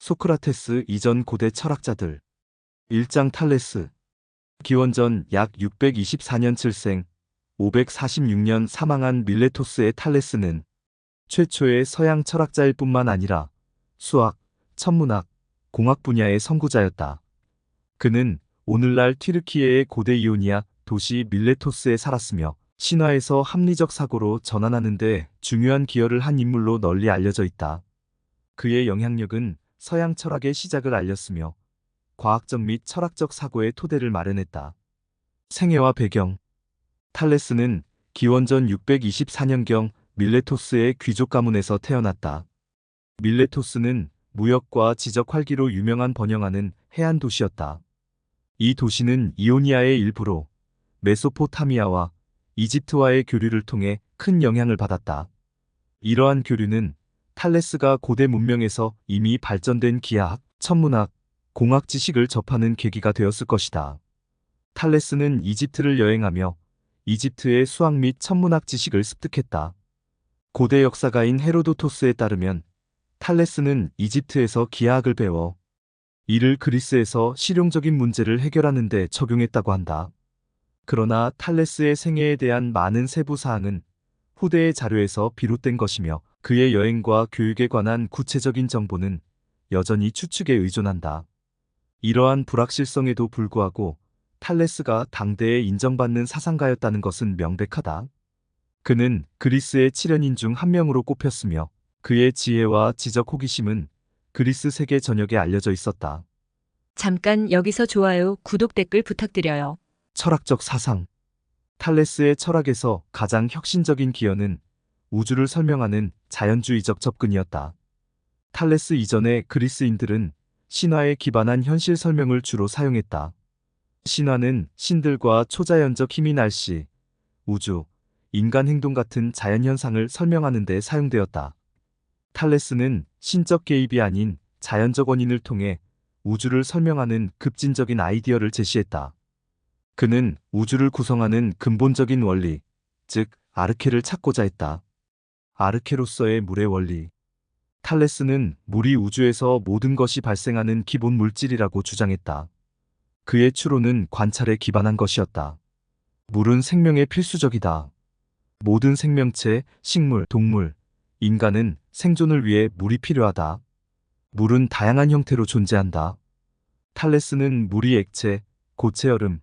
소크라테스 이전 고대 철학자들. 1장 탈레스. 기원전 약 624년 7생, 546년 사망한 밀레토스의 탈레스는 최초의 서양 철학자일 뿐만 아니라 수학, 천문학, 공학 분야의 선구자였다. 그는 오늘날 튀르키예의 고대 이오니아 도시 밀레토스에 살았으며 신화에서 합리적 사고로 전환하는 데 중요한 기여를 한 인물로 널리 알려져 있다. 그의 영향력은 서양 철학의 시작을 알렸으며 과학적 및 철학적 사고의 토대를 마련했다. 생애와 배경. 탈레스는 기원전 624년경 밀레토스의 귀족 가문에서 태어났다. 밀레토스는 무역과 지적 활기로 유명한 번영하는 해안 도시였다. 이 도시는 이오니아의 일부로 메소포타미아와 이집트와의 교류를 통해 큰 영향을 받았다. 이러한 교류는 탈레스가 고대 문명에서 이미 발전된 기하학, 천문학, 공학 지식을 접하는 계기가 되었을 것이다. 탈레스는 이집트를 여행하며 이집트의 수학 및 천문학 지식을 습득했다. 고대 역사가인 헤로도토스에 따르면 탈레스는 이집트에서 기하학을 배워 이를 그리스에서 실용적인 문제를 해결하는 데 적용했다고 한다. 그러나 탈레스의 생애에 대한 많은 세부 사항은 후대의 자료에서 비롯된 것이며 그의 여행과 교육에 관한 구체적인 정보는 여전히 추측에 의존한다. 이러한 불확실성에도 불구하고 탈레스가 당대에 인정받는 사상가였다는 것은 명백하다. 그는 그리스의 7연인 중 한 명으로 꼽혔으며 그의 지혜와 지적 호기심은 그리스 세계 전역에 알려져 있었다. 잠깐 여기서 좋아요, 구독, 댓글 부탁드려요. 철학적 사상. 탈레스의 철학에서 가장 혁신적인 기여는 우주를 설명하는 자연주의적 접근이었다. 탈레스 이전의 그리스인들은 신화에 기반한 현실 설명을 주로 사용했다. 신화는 신들과 초자연적 힘이 날씨, 우주, 인간 행동 같은 자연현상을 설명하는 데 사용되었다. 탈레스는 신적 개입이 아닌 자연적 원인을 통해 우주를 설명하는 급진적인 아이디어를 제시했다. 그는 우주를 구성하는 근본적인 원리, 즉 아르케를 찾고자 했다. 아르케로서의 물의 원리. 탈레스는 물이 우주에서 모든 것이 발생하는 기본 물질이라고 주장했다. 그의 추론은 관찰에 기반한 것이었다. 물은 생명에 필수적이다. 모든 생명체, 식물, 동물, 인간은 생존을 위해 물이 필요하다. 물은 다양한 형태로 존재한다. 탈레스는 물이 액체, 고체 얼음,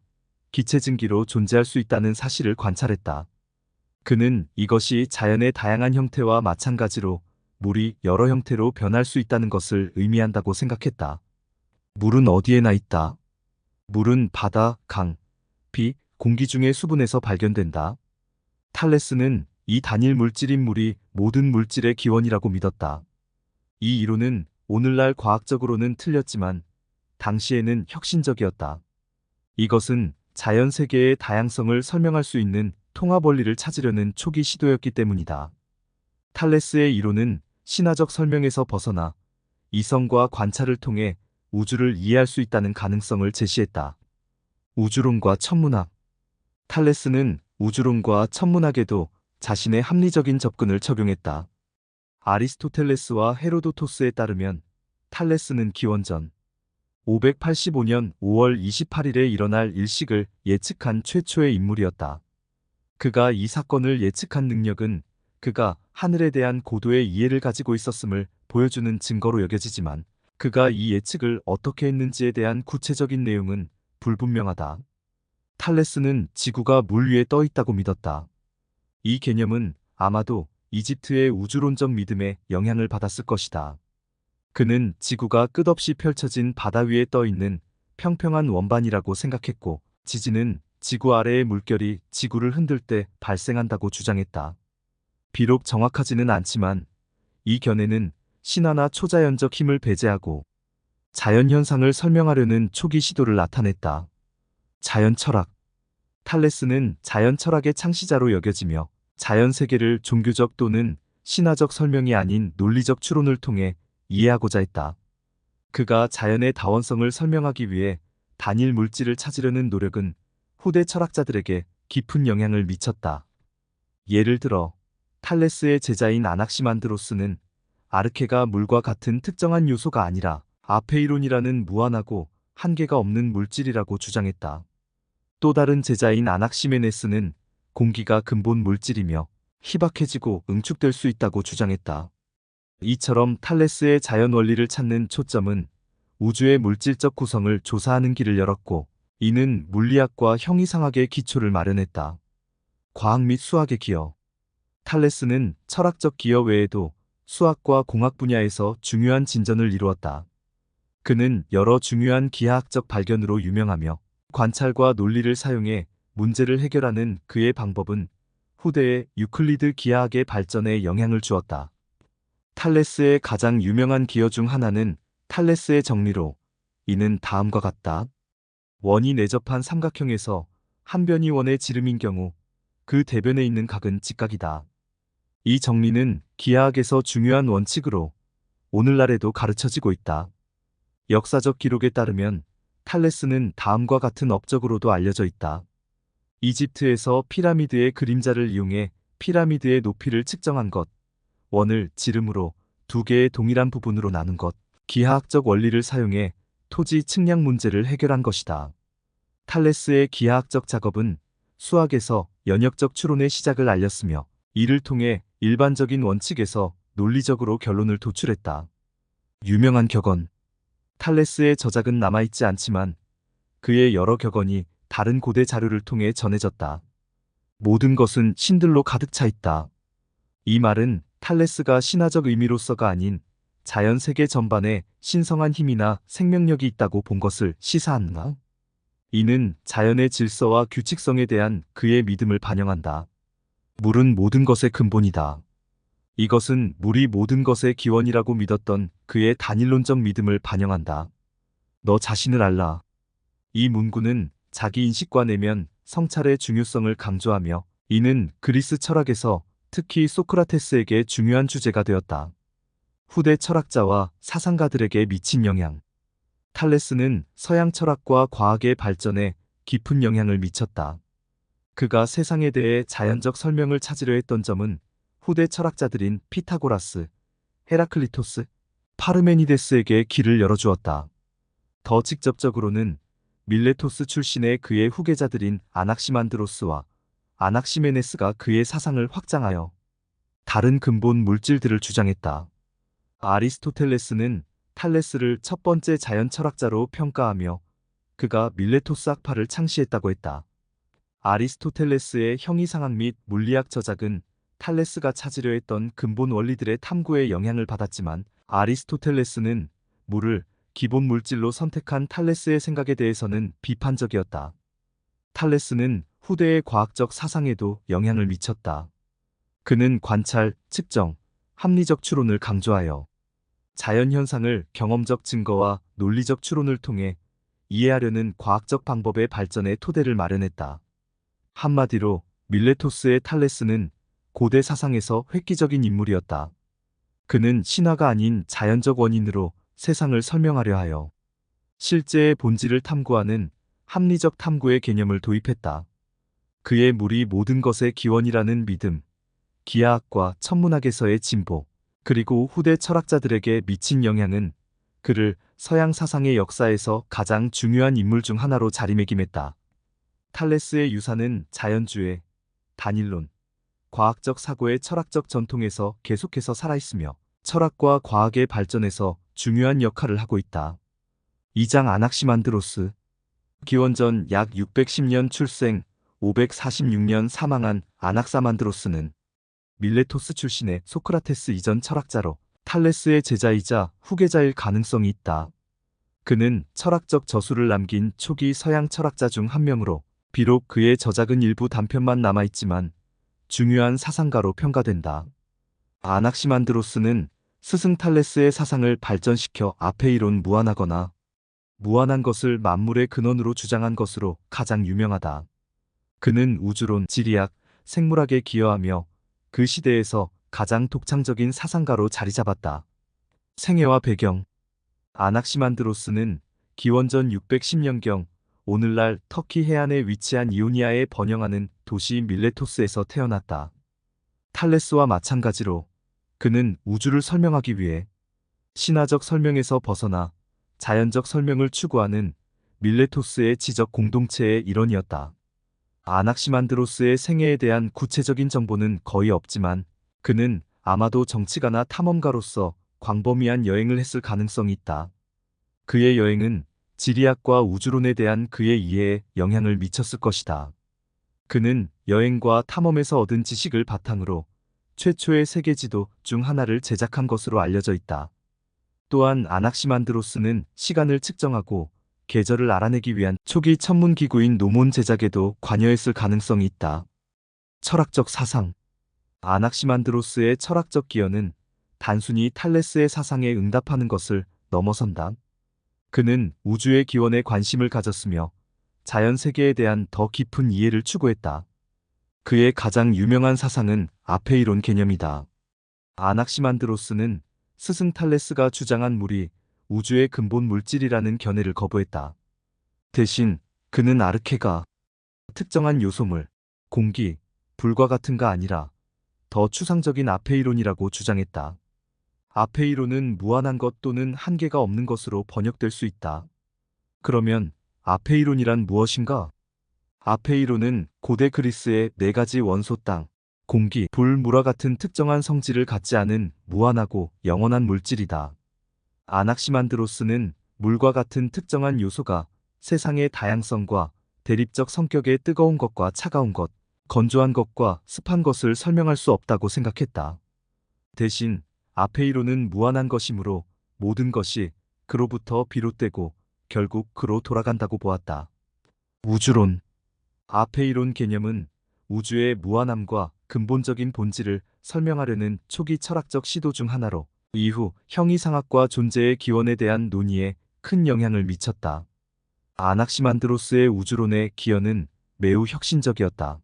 기체 증기로 존재할 수 있다는 사실을 관찰했다. 그는 이것이 자연의 다양한 형태와 마찬가지로 물이 여러 형태로 변할 수 있다는 것을 의미한다고 생각했다. 물은 어디에나 있다. 물은 바다, 강, 비, 공기 중의 수분에서 발견된다. 탈레스는 이 단일 물질인 물이 모든 물질의 기원이라고 믿었다. 이 이론은 오늘날 과학적으로는 틀렸지만 당시에는 혁신적이었다. 이것은 자연 세계의 다양성을 설명할 수 있는 통합 원리를 찾으려는 초기 시도였기 때문이다. 탈레스의 이론은 신화적 설명에서 벗어나 이성과 관찰을 통해 우주를 이해할 수 있다는 가능성을 제시했다. 우주론과 천문학. 탈레스는 우주론과 천문학에도 자신의 합리적인 접근을 적용했다. 아리스토텔레스와 헤로도토스에 따르면 탈레스는 기원전 585년 5월 28일에 일어날 일식을 예측한 최초의 인물이었다. 그가 이 사건을 예측한 능력은 그가 하늘에 대한 고도의 이해를 가지고 있었음을 보여주는 증거로 여겨지지만 그가 이 예측을 어떻게 했는지에 대한 구체적인 내용은 불분명하다. 탈레스는 지구가 물 위에 떠 있다고 믿었다. 이 개념은 아마도 이집트의 우주론적 믿음에 영향을 받았을 것이다. 그는 지구가 끝없이 펼쳐진 바다 위에 떠 있는 평평한 원반이라고 생각했고, 지진은 지구 아래의 물결이 지구를 흔들 때 발생한다고 주장했다. 비록 정확하지는 않지만 이 견해는 신화나 초자연적 힘을 배제하고 자연현상을 설명하려는 초기 시도를 나타냈다. 자연 철학. 탈레스는 자연 철학의 창시자로 여겨지며 자연 세계를 종교적 또는 신화적 설명이 아닌 논리적 추론을 통해 이해하고자 했다. 그가 자연의 다원성을 설명하기 위해 단일 물질을 찾으려는 노력은 후대 철학자들에게 깊은 영향을 미쳤다. 예를 들어 탈레스의 제자인 아낙시만드로스는 아르케가 물과 같은 특정한 요소가 아니라 아페이론이라는 무한하고 한계가 없는 물질이라고 주장했다. 또 다른 제자인 아낙시메네스는 공기가 근본 물질이며 희박해지고 응축될 수 있다고 주장했다. 이처럼 탈레스의 자연 원리를 찾는 초점은 우주의 물질적 구성을 조사하는 길을 열었고, 이는 물리학과 형이상학의 기초를 마련했다. 과학 및 수학의 기여. 탈레스는 철학적 기여 외에도 수학과 공학 분야에서 중요한 진전을 이루었다. 그는 여러 중요한 기하학적 발견으로 유명하며, 관찰과 논리를 사용해 문제를 해결하는 그의 방법은 후대의 유클리드 기하학의 발전에 영향을 주었다. 탈레스의 가장 유명한 기여 중 하나는 탈레스의 정리로, 이는 다음과 같다. 원이 내접한 삼각형에서 한 변이 원의 지름인 경우 그 대변에 있는 각은 직각이다. 이 정리는 기하학에서 중요한 원칙으로 오늘날에도 가르쳐지고 있다. 역사적 기록에 따르면 탈레스는 다음과 같은 업적으로도 알려져 있다. 이집트에서 피라미드의 그림자를 이용해 피라미드의 높이를 측정한 것, 원을 지름으로 두 개의 동일한 부분으로 나눈 것, 기하학적 원리를 사용해 토지 측량 문제를 해결한 것이다. 탈레스의 기하학적 작업은 수학에서 연역적 추론의 시작을 알렸으며, 이를 통해 일반적인 원칙에서 논리적으로 결론을 도출했다. 유명한 격언. 탈레스의 저작은 남아있지 않지만 그의 여러 격언이 다른 고대 자료를 통해 전해졌다. 모든 것은 신들로 가득 차 있다. 이 말은 탈레스가 신화적 의미로서가 아닌 자연 세계 전반에 신성한 힘이나 생명력이 있다고 본 것을 시사한다. 이는 자연의 질서와 규칙성에 대한 그의 믿음을 반영한다. 물은 모든 것의 근본이다. 이것은 물이 모든 것의 기원이라고 믿었던 그의 단일론적 믿음을 반영한다. 너 자신을 알라. 이 문구는 자기 인식과 내면 성찰의 중요성을 강조하며, 이는 그리스 철학에서 특히 소크라테스에게 중요한 주제가 되었다. 후대 철학자와 사상가들에게 미친 영향. 탈레스는 서양 철학과 과학의 발전에 깊은 영향을 미쳤다. 그가 세상에 대해 자연적 설명을 찾으려 했던 점은 후대 철학자들인 피타고라스, 헤라클리토스, 파르메니데스에게 길을 열어주었다. 더 직접적으로는 밀레토스 출신의 그의 후계자들인 아낙시만드로스와 아낙시메네스가 그의 사상을 확장하여 다른 근본 물질들을 주장했다. 아리스토텔레스는 탈레스를 첫 번째 자연 철학자로 평가하며 그가 밀레토스 학파를 창시했다고 했다. 아리스토텔레스의 형이상학 및 물리학 저작은 탈레스가 찾으려 했던 근본 원리들의 탐구에 영향을 받았지만, 아리스토텔레스는 물을 기본 물질로 선택한 탈레스의 생각에 대해서는 비판적이었다. 탈레스는 후대의 과학적 사상에도 영향을 미쳤다. 그는 관찰, 측정, 합리적 추론을 강조하여 자연현상을 경험적 증거와 논리적 추론을 통해 이해하려는 과학적 방법의 발전의 토대를 마련했다. 한마디로 밀레토스의 탈레스는 고대 사상에서 획기적인 인물이었다. 그는 신화가 아닌 자연적 원인으로 세상을 설명하려 하여 실제의 본질을 탐구하는 합리적 탐구의 개념을 도입했다. 그의 물이 모든 것의 기원이라는 믿음, 기하학과 천문학에서의 진보, 그리고 후대 철학자들에게 미친 영향은 그를 서양 사상의 역사에서 가장 중요한 인물 중 하나로 자리매김했다. 탈레스의 유산은 자연주의, 단일론, 과학적 사고의 철학적 전통에서 계속해서 살아있으며 철학과 과학의 발전에서 중요한 역할을 하고 있다. 2장 아낙시만드로스. 기원전 약 610년 출생, 546년 사망한 아낙사만드로스는 밀레토스 출신의 소크라테스 이전 철학자로 탈레스의 제자이자 후계자일 가능성이 있다. 그는 철학적 저술을 남긴 초기 서양 철학자 중 한 명으로, 비록 그의 저작은 일부 단편만 남아있지만 중요한 사상가로 평가된다. 아낙시만드로스는 스승 탈레스의 사상을 발전시켜 아페이론 무한하거나 무한한 것을 만물의 근원으로 주장한 것으로 가장 유명하다. 그는 우주론, 지리학, 생물학에 기여하며 그 시대에서 가장 독창적인 사상가로 자리 잡았다. 생애와 배경. 아낙시만드로스는 기원전 610년경 오늘날 터키 해안에 위치한 이오니아에 번영하는 도시 밀레토스에서 태어났다. 탈레스와 마찬가지로 그는 우주를 설명하기 위해 신화적 설명에서 벗어나 자연적 설명을 추구하는 밀레토스의 지적 공동체의 일원이었다. 아낙시만드로스의 생애에 대한 구체적인 정보는 거의 없지만 그는 아마도 정치가나 탐험가로서 광범위한 여행을 했을 가능성이 있다. 그의 여행은 지리학과 우주론에 대한 그의 이해에 영향을 미쳤을 것이다. 그는 여행과 탐험에서 얻은 지식을 바탕으로 최초의 세계 지도 중 하나를 제작한 것으로 알려져 있다. 또한 아낙시만드로스는 시간을 측정하고 계절을 알아내기 위한 초기 천문 기구인 노몬 제작에도 관여했을 가능성이 있다. 철학적 사상. 아낙시만드로스의 철학적 기여는 단순히 탈레스의 사상에 응답하는 것을 넘어선다. 그는 우주의 기원에 관심을 가졌으며 자연 세계에 대한 더 깊은 이해를 추구했다. 그의 가장 유명한 사상은 아페이론 개념이다. 아낙시만드로스는 스승 탈레스가 주장한 물이 우주의 근본 물질이라는 견해를 거부했다. 대신 그는 아르케가 특정한 요소물, 공기, 불과 같은가 아니라 더 추상적인 아페이론이라고 주장했다. 아페이론은 무한한 것 또는 한계가 없는 것으로 번역될 수 있다. 그러면 아페이론이란 무엇인가? 아페이론은 고대 그리스의 네 가지 원소 땅, 공기, 불, 물과 같은 특정한 성질을 갖지 않은 무한하고 영원한 물질이다. 아낙시만드로스는 물과 같은 특정한 요소가 세상의 다양성과 대립적 성격의 뜨거운 것과 차가운 것, 건조한 것과 습한 것을 설명할 수 없다고 생각했다. 대신 아페이론은 무한한 것이므로 모든 것이 그로부터 비롯되고 결국 그로 돌아간다고 보았다. 우주론. 아페이론 개념은 우주의 무한함과 근본적인 본질을 설명하려는 초기 철학적 시도 중 하나로 이후 형이상학과 존재의 기원에 대한 논의에 큰 영향을 미쳤다. 아낙시만드로스의 우주론의 기여는 매우 혁신적이었다.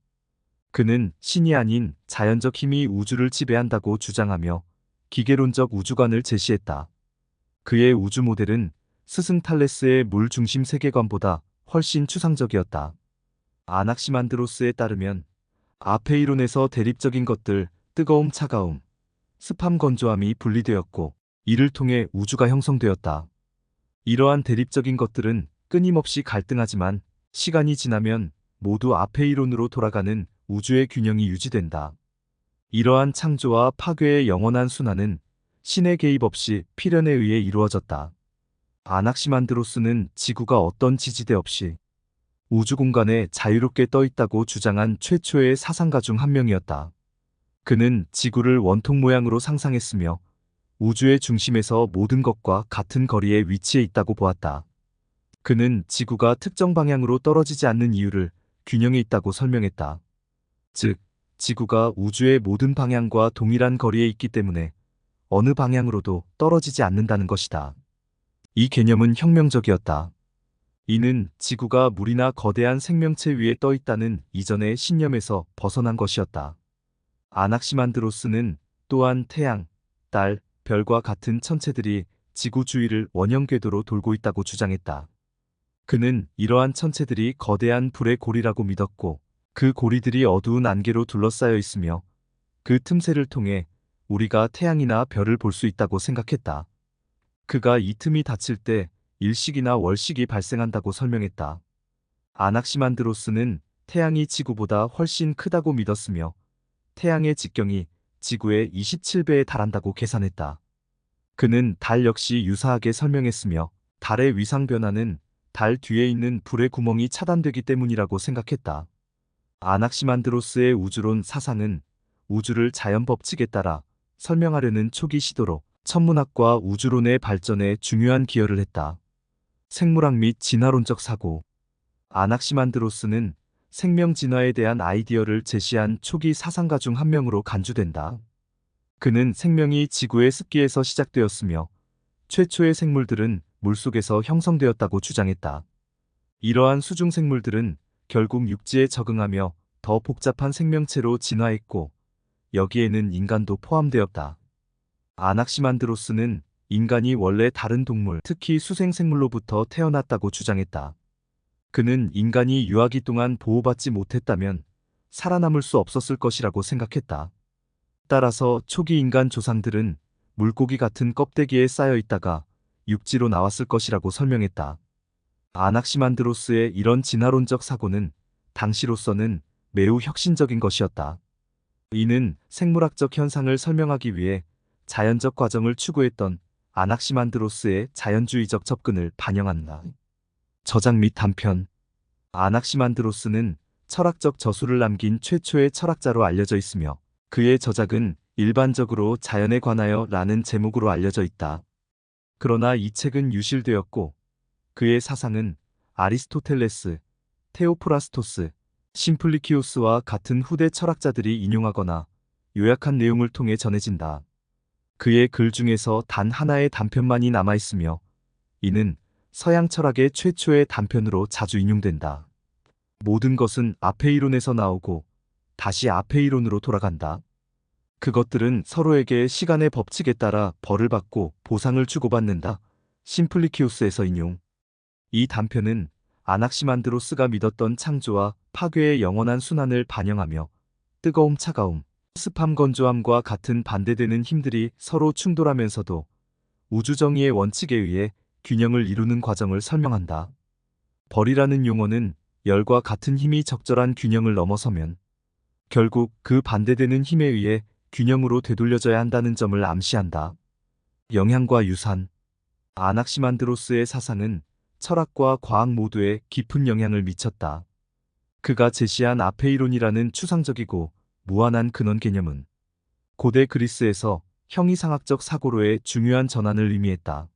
그는 신이 아닌 자연적 힘이 우주를 지배한다고 주장하며 기계론적 우주관을 제시했다. 그의 우주 모델은 스승 탈레스의 물 중심 세계관보다 훨씬 추상적이었다. 아낙시만드로스에 따르면 아페이론에서 대립적인 것들, 뜨거움, 차가움, 습함, 건조함이 분리되었고 이를 통해 우주가 형성되었다. 이러한 대립적인 것들은 끊임없이 갈등하지만 시간이 지나면 모두 아페이론으로 돌아가는 우주의 균형이 유지된다. 이러한 창조와 파괴의 영원한 순환은 신의 개입 없이 필연에 의해 이루어졌다. 아낙시만드로스는 지구가 어떤 지지대 없이 우주 공간에 자유롭게 떠 있다고 주장한 최초의 사상가 중 한 명이었다. 그는 지구를 원통 모양으로 상상했으며 우주의 중심에서 모든 것과 같은 거리에 위치해 있다고 보았다. 그는 지구가 특정 방향으로 떨어지지 않는 이유를 균형에 있다고 설명했다. 즉, 지구가 우주의 모든 방향과 동일한 거리에 있기 때문에 어느 방향으로도 떨어지지 않는다는 것이다. 이 개념은 혁명적이었다. 이는 지구가 물이나 거대한 생명체 위에 떠 있다는 이전의 신념에서 벗어난 것이었다. 아낙시만드로스는 또한 태양, 달, 별과 같은 천체들이 지구 주위를 원형 궤도로 돌고 있다고 주장했다. 그는 이러한 천체들이 거대한 불의 고리라고 믿었고 그 고리들이 어두운 안개로 둘러싸여 있으며 그 틈새를 통해 우리가 태양이나 별을 볼 수 있다고 생각했다. 그가 이 틈이 닫힐 때 일식이나 월식이 발생한다고 설명했다. 아낙시만드로스는 태양이 지구보다 훨씬 크다고 믿었으며 태양의 직경이 지구의 27배에 달한다고 계산했다. 그는 달 역시 유사하게 설명했으며 달의 위상 변화는 달 뒤에 있는 불의 구멍이 차단되기 때문이라고 생각했다. 아낙시만드로스의 우주론 사상은 우주를 자연 법칙에 따라 설명하려는 초기 시도로 천문학과 우주론의 발전에 중요한 기여를 했다. 생물학 및 진화론적 사고. 아낙시만드로스는 생명 진화에 대한 아이디어를 제시한 초기 사상가 중 한 명으로 간주된다. 그는 생명이 지구의 습기에서 시작되었으며 최초의 생물들은 물속에서 형성되었다고 주장했다. 이러한 수중 생물들은 결국 육지에 적응하며 더 복잡한 생명체로 진화했고 여기에는 인간도 포함되었다. 아낙시만드로스는 인간이 원래 다른 동물, 특히 수생생물로부터 태어났다고 주장했다. 그는 인간이 유아기 동안 보호받지 못했다면 살아남을 수 없었을 것이라고 생각했다. 따라서 초기 인간 조상들은 물고기 같은 껍데기에 쌓여 있다가 육지로 나왔을 것이라고 설명했다. 아낙시만드로스의 이런 진화론적 사고는 당시로서는 매우 혁신적인 것이었다. 이는 생물학적 현상을 설명하기 위해 자연적 과정을 추구했던 아낙시만드로스의 자연주의적 접근을 반영한다. 저작 및 단편. 아낙시만드로스는 철학적 저술을 남긴 최초의 철학자로 알려져 있으며 그의 저작은 일반적으로 자연에 관하여 라는 제목으로 알려져 있다. 그러나 이 책은 유실되었고 그의 사상은 아리스토텔레스, 테오프라스토스, 심플리키오스와 같은 후대 철학자들이 인용하거나 요약한 내용을 통해 전해진다. 그의 글 중에서 단 하나의 단편만이 남아있으며 이는 서양 철학의 최초의 단편으로 자주 인용된다. 모든 것은 아페이론에서 나오고 다시 아페이론으로 돌아간다. 그것들은 서로에게 시간의 법칙에 따라 벌을 받고 보상을 주고받는다. 심플리키우스에서 인용. 이 단편은 아낙시만드로스가 믿었던 창조와 파괴의 영원한 순환을 반영하며 뜨거움 차가움, 습함 건조함과 같은 반대되는 힘들이 서로 충돌하면서도 우주정의의 원칙에 의해 균형을 이루는 과정을 설명한다. 벌이라는 용어는 열과 같은 힘이 적절한 균형을 넘어서면 결국 그 반대되는 힘에 의해 균형으로 되돌려져야 한다는 점을 암시한다. 영향과 유산. 아낙시만드로스의 사상은 철학과 과학 모두에 깊은 영향을 미쳤다. 그가 제시한 아페이론이라는 추상적이고 무한한 근원 개념은 고대 그리스에서 형이상학적 사고로의 중요한 전환을 의미했다.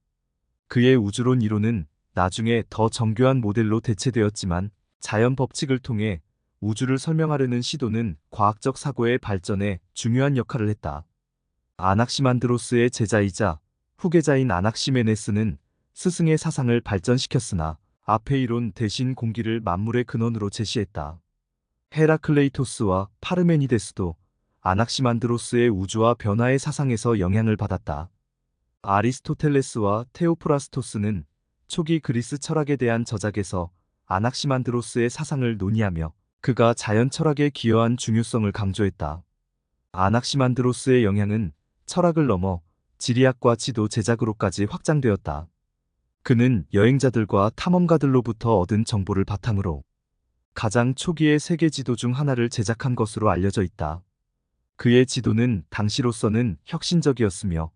그의 우주론 이론은 나중에 더 정교한 모델로 대체되었지만 자연 법칙을 통해 우주를 설명하려는 시도는 과학적 사고의 발전에 중요한 역할을 했다. 아낙시만드로스의 제자이자 후계자인 아낙시메네스는 스승의 사상을 발전시켰으나 아페이론 대신 공기를 만물의 근원으로 제시했다. 헤라클레이토스와 파르메니데스도 아낙시만드로스의 우주와 변화의 사상에서 영향을 받았다. 아리스토텔레스와 테오프라스토스는 초기 그리스 철학에 대한 저작에서 아낙시만드로스의 사상을 논의하며 그가 자연 철학에 기여한 중요성을 강조했다. 아낙시만드로스의 영향은 철학을 넘어 지리학과 지도 제작으로까지 확장되었다. 그는 여행자들과 탐험가들로부터 얻은 정보를 바탕으로 가장 초기의 세계 지도 중 하나를 제작한 것으로 알려져 있다. 그의 지도는 당시로서는 혁신적이었으며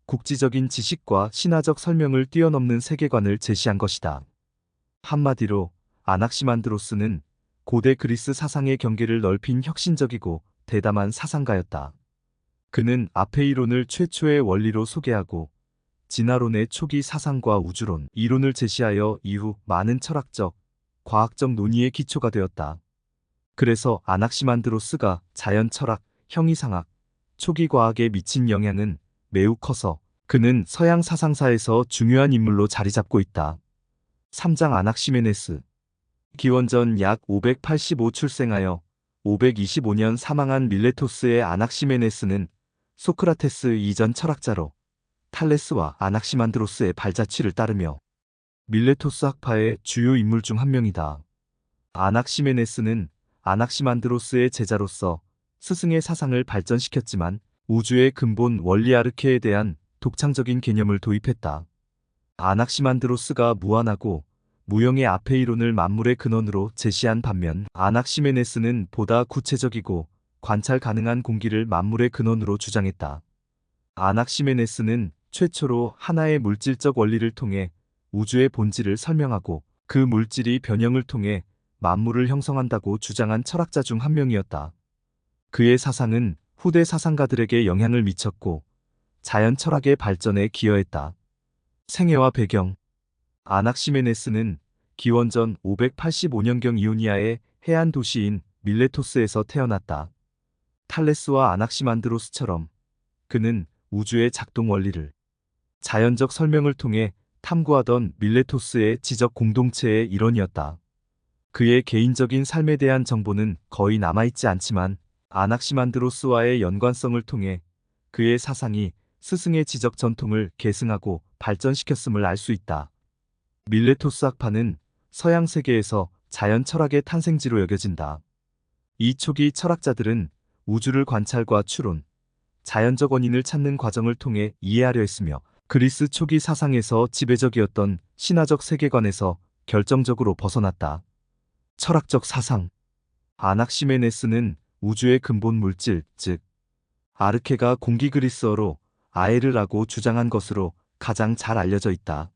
국지적인 지식과 신화적 설명을 뛰어넘는 세계관을 제시한 것이다. 한마디로 아낙시만드로스는 고대 그리스 사상의 경계를 넓힌 혁신적이고 대담한 사상가였다. 그는 아페이론을 최초의 원리로 소개하고 진화론의 초기 사상과 우주론, 이론을 제시하여 이후 많은 철학적, 과학적 논의의 기초가 되었다. 그래서 아낙시만드로스가 자연 철학, 형이상학, 초기 과학에 미친 영향은 매우 커서 그는 서양 사상사에서 중요한 인물로 자리 잡고 있다. 3장 아낙시메네스. 기원전 약 585 출생하여 525년 사망한 밀레토스의 아낙시메네스는 소크라테스 이전 철학자로 탈레스와 아낙시만드로스의 발자취를 따르며 밀레토스 학파의 주요 인물 중 한 명이다. 아낙시메네스는 아낙시만드로스의 제자로서 스승의 사상을 발전시켰지만 우주의 근본 원리 아르케에 대한 독창적인 개념을 도입했다. 아낙시만드로스가 무한하고 무형의 아페이론을 만물의 근원으로 제시한 반면 아낙시메네스는 보다 구체적이고 관찰 가능한 공기를 만물의 근원으로 주장했다. 아낙시메네스는 최초로 하나의 물질적 원리를 통해 우주의 본질을 설명하고 그 물질이 변형을 통해 만물을 형성한다고 주장한 철학자 중 한 명이었다. 그의 사상은 후대 사상가들에게 영향을 미쳤고 자연 철학의 발전에 기여했다. 생애와 배경. 아낙시메네스는 기원전 585년경 이오니아의 해안 도시인 밀레토스에서 태어났다. 탈레스와 아낙시만드로스처럼 그는 우주의 작동 원리를 자연적 설명을 통해 탐구하던 밀레토스의 지적 공동체의 일원이었다. 그의 개인적인 삶에 대한 정보는 거의 남아있지 않지만 아낙시만드로스와의 연관성을 통해 그의 사상이 스승의 지적 전통을 계승하고 발전시켰음을 알 수 있다. 밀레토스 학파는 서양 세계에서 자연 철학의 탄생지로 여겨진다. 이 초기 철학자들은 우주를 관찰과 추론, 자연적 원인을 찾는 과정을 통해 이해하려 했으며 그리스 초기 사상에서 지배적이었던 신화적 세계관에서 결정적으로 벗어났다. 철학적 사상. 아낙시메네스는 우주의 근본 물질, 즉 아르케가 공기 그리스어로 아에르라고 주장한 것으로 가장 잘 알려져 있다.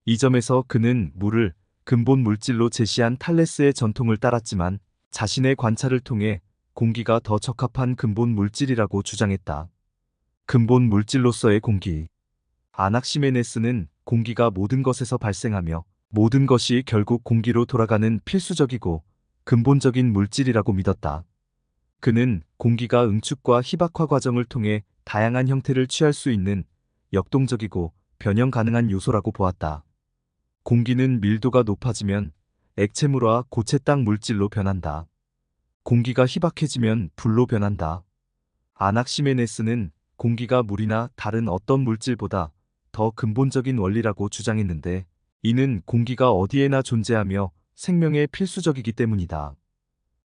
이 점에서 그는 물을 근본 물질로 제시한 탈레스의 전통을 따랐지만 자신의 관찰을 통해 공기가 더 적합한 근본 물질이라고 주장했다. 근본 물질로서의 공기. 아낙시메네스는 공기가 모든 것에서 발생하며 모든 것이 결국 공기로 돌아가는 필수적이고 근본적인 물질이라고 믿었다. 그는 공기가 응축과 희박화 과정을 통해 다양한 형태를 취할 수 있는 역동적이고 변형 가능한 요소라고 보았다. 공기는 밀도가 높아지면 액체물화 고체땅 물질로 변한다. 공기가 희박해지면 불로 변한다. 아낙시메네스는 공기가 물이나 다른 어떤 물질보다 더 근본적인 원리라고 주장했는데, 이는 공기가 어디에나 존재하며 생명에 필수적이기 때문이다.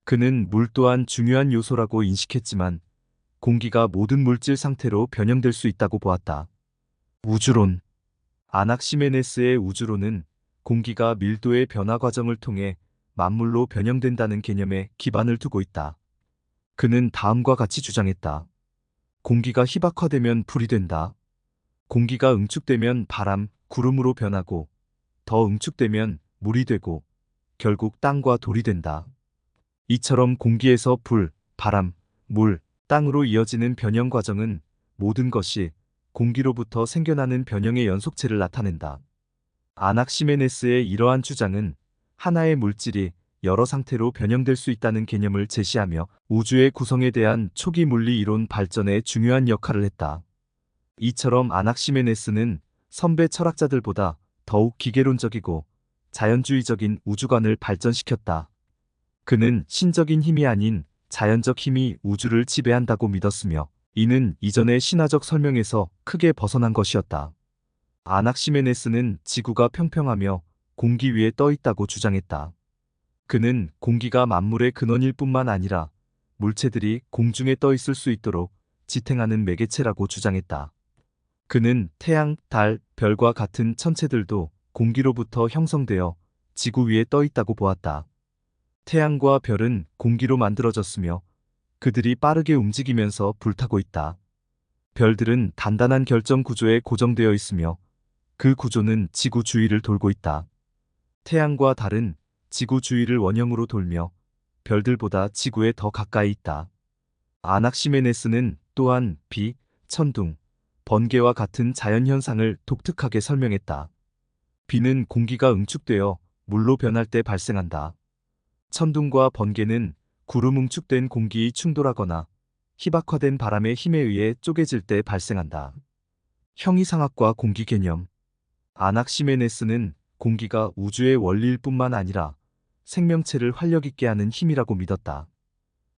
그는 물 또한 중요한 요소라고 인식했지만 공기가 모든 물질 상태로 변형될 수 있다고 보았다. 우주론. 아낙시메네스의 우주론은 공기가 밀도의 변화 과정을 통해 만물로 변형된다는 개념에 기반을 두고 있다. 그는 다음과 같이 주장했다. 공기가 희박화되면 불이 된다. 공기가 응축되면 바람, 구름으로 변하고 더 응축되면 물이 되고 결국 땅과 돌이 된다. 이처럼 공기에서 불, 바람, 물, 땅으로 이어지는 변형 과정은 모든 것이 공기로부터 생겨나는 변형의 연속체를 나타낸다. 아낙시메네스의 이러한 주장은 하나의 물질이 여러 상태로 변형될 수 있다는 개념을 제시하며 우주의 구성에 대한 초기 물리 이론 발전에 중요한 역할을 했다. 이처럼 아낙시메네스는 선배 철학자들보다 더욱 기계론적이고 자연주의적인 우주관을 발전시켰다. 그는 신적인 힘이 아닌 자연적 힘이 우주를 지배한다고 믿었으며, 이는 이전의 신화적 설명에서 크게 벗어난 것이었다. 아낙시메네스는 지구가 평평하며 공기 위에 떠 있다고 주장했다. 그는 공기가 만물의 근원일 뿐만 아니라 물체들이 공중에 떠 있을 수 있도록 지탱하는 매개체라고 주장했다. 그는 태양, 달, 별과 같은 천체들도 공기로부터 형성되어 지구 위에 떠 있다고 보았다. 태양과 별은 공기로 만들어졌으며 그들이 빠르게 움직이면서 불타고 있다. 별들은 단단한 결정 구조에 고정되어 있으며 그 구조는 지구 주위를 돌고 있다. 태양과 달은 지구 주위를 원형으로 돌며 별들보다 지구에 더 가까이 있다. 아낙시메네스는 또한 비, 천둥, 번개와 같은 자연현상을 독특하게 설명했다. 비는 공기가 응축되어 물로 변할 때 발생한다. 천둥과 번개는 구름 응축된 공기이 충돌하거나 희박화된 바람의 힘에 의해 쪼개질 때 발생한다. 형이상학과 공기 개념. 아낙시메네스는 공기가 우주의 원리일 뿐만 아니라 생명체를 활력 있게 하는 힘이라고 믿었다.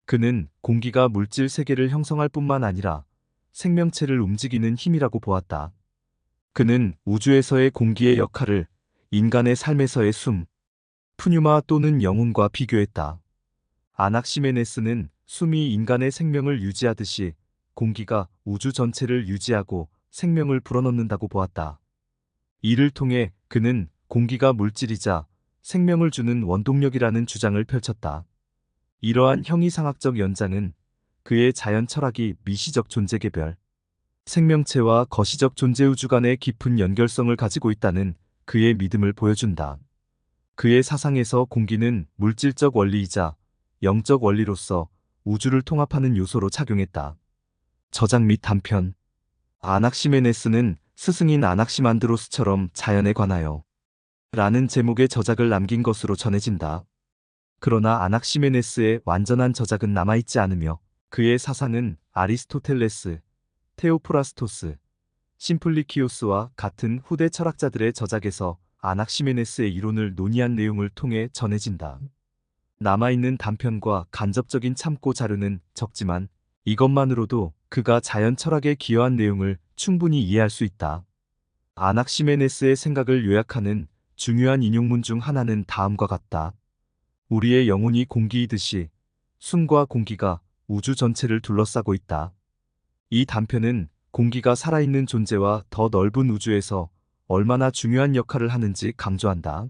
그는 공기가 물질 세계를 형성할 뿐만 아니라 생명체를 움직이는 힘이라고 보았다. 그는 우주에서의 공기의 역할을 인간의 삶에서의 숨, 푸뉴마 또는 영혼과 비교했다. 아낙시메네스는 숨이 인간의 생명을 유지하듯이 공기가 우주 전체를 유지하고 생명을 불어넣는다고 보았다. 이를 통해 그는 공기가 물질이자 생명을 주는 원동력이라는 주장을 펼쳤다. 이러한 형이상학적 연장은 그의 자연 철학이 미시적 존재 개별, 생명체와 거시적 존재 우주 간의 깊은 연결성을 가지고 있다는 그의 믿음을 보여준다. 그의 사상에서 공기는 물질적 원리이자 영적 원리로서 우주를 통합하는 요소로 작용했다. 저작 및 단편. 아낙시메네스는 스승인 아낙시만드로스처럼 자연에 관하여 라는 제목의 저작을 남긴 것으로 전해진다. 그러나 아낙시메네스의 완전한 저작은 남아있지 않으며 그의 사상은 아리스토텔레스, 테오프라스토스, 심플리키오스와 같은 후대 철학자들의 저작에서 아낙시메네스의 이론을 논의한 내용을 통해 전해진다. 남아있는 단편과 간접적인 참고 자료는 적지만 이것만으로도 그가 자연 철학에 기여한 내용을 충분히 이해할 수 있다. 아낙시메네스의 생각을 요약하는 중요한 인용문 중 하나는 다음과 같다. 우리의 영혼이 공기이듯이 숨과 공기가 우주 전체를 둘러싸고 있다. 이 단편은 공기가 살아있는 존재와 더 넓은 우주에서 얼마나 중요한 역할을 하는지 강조한다.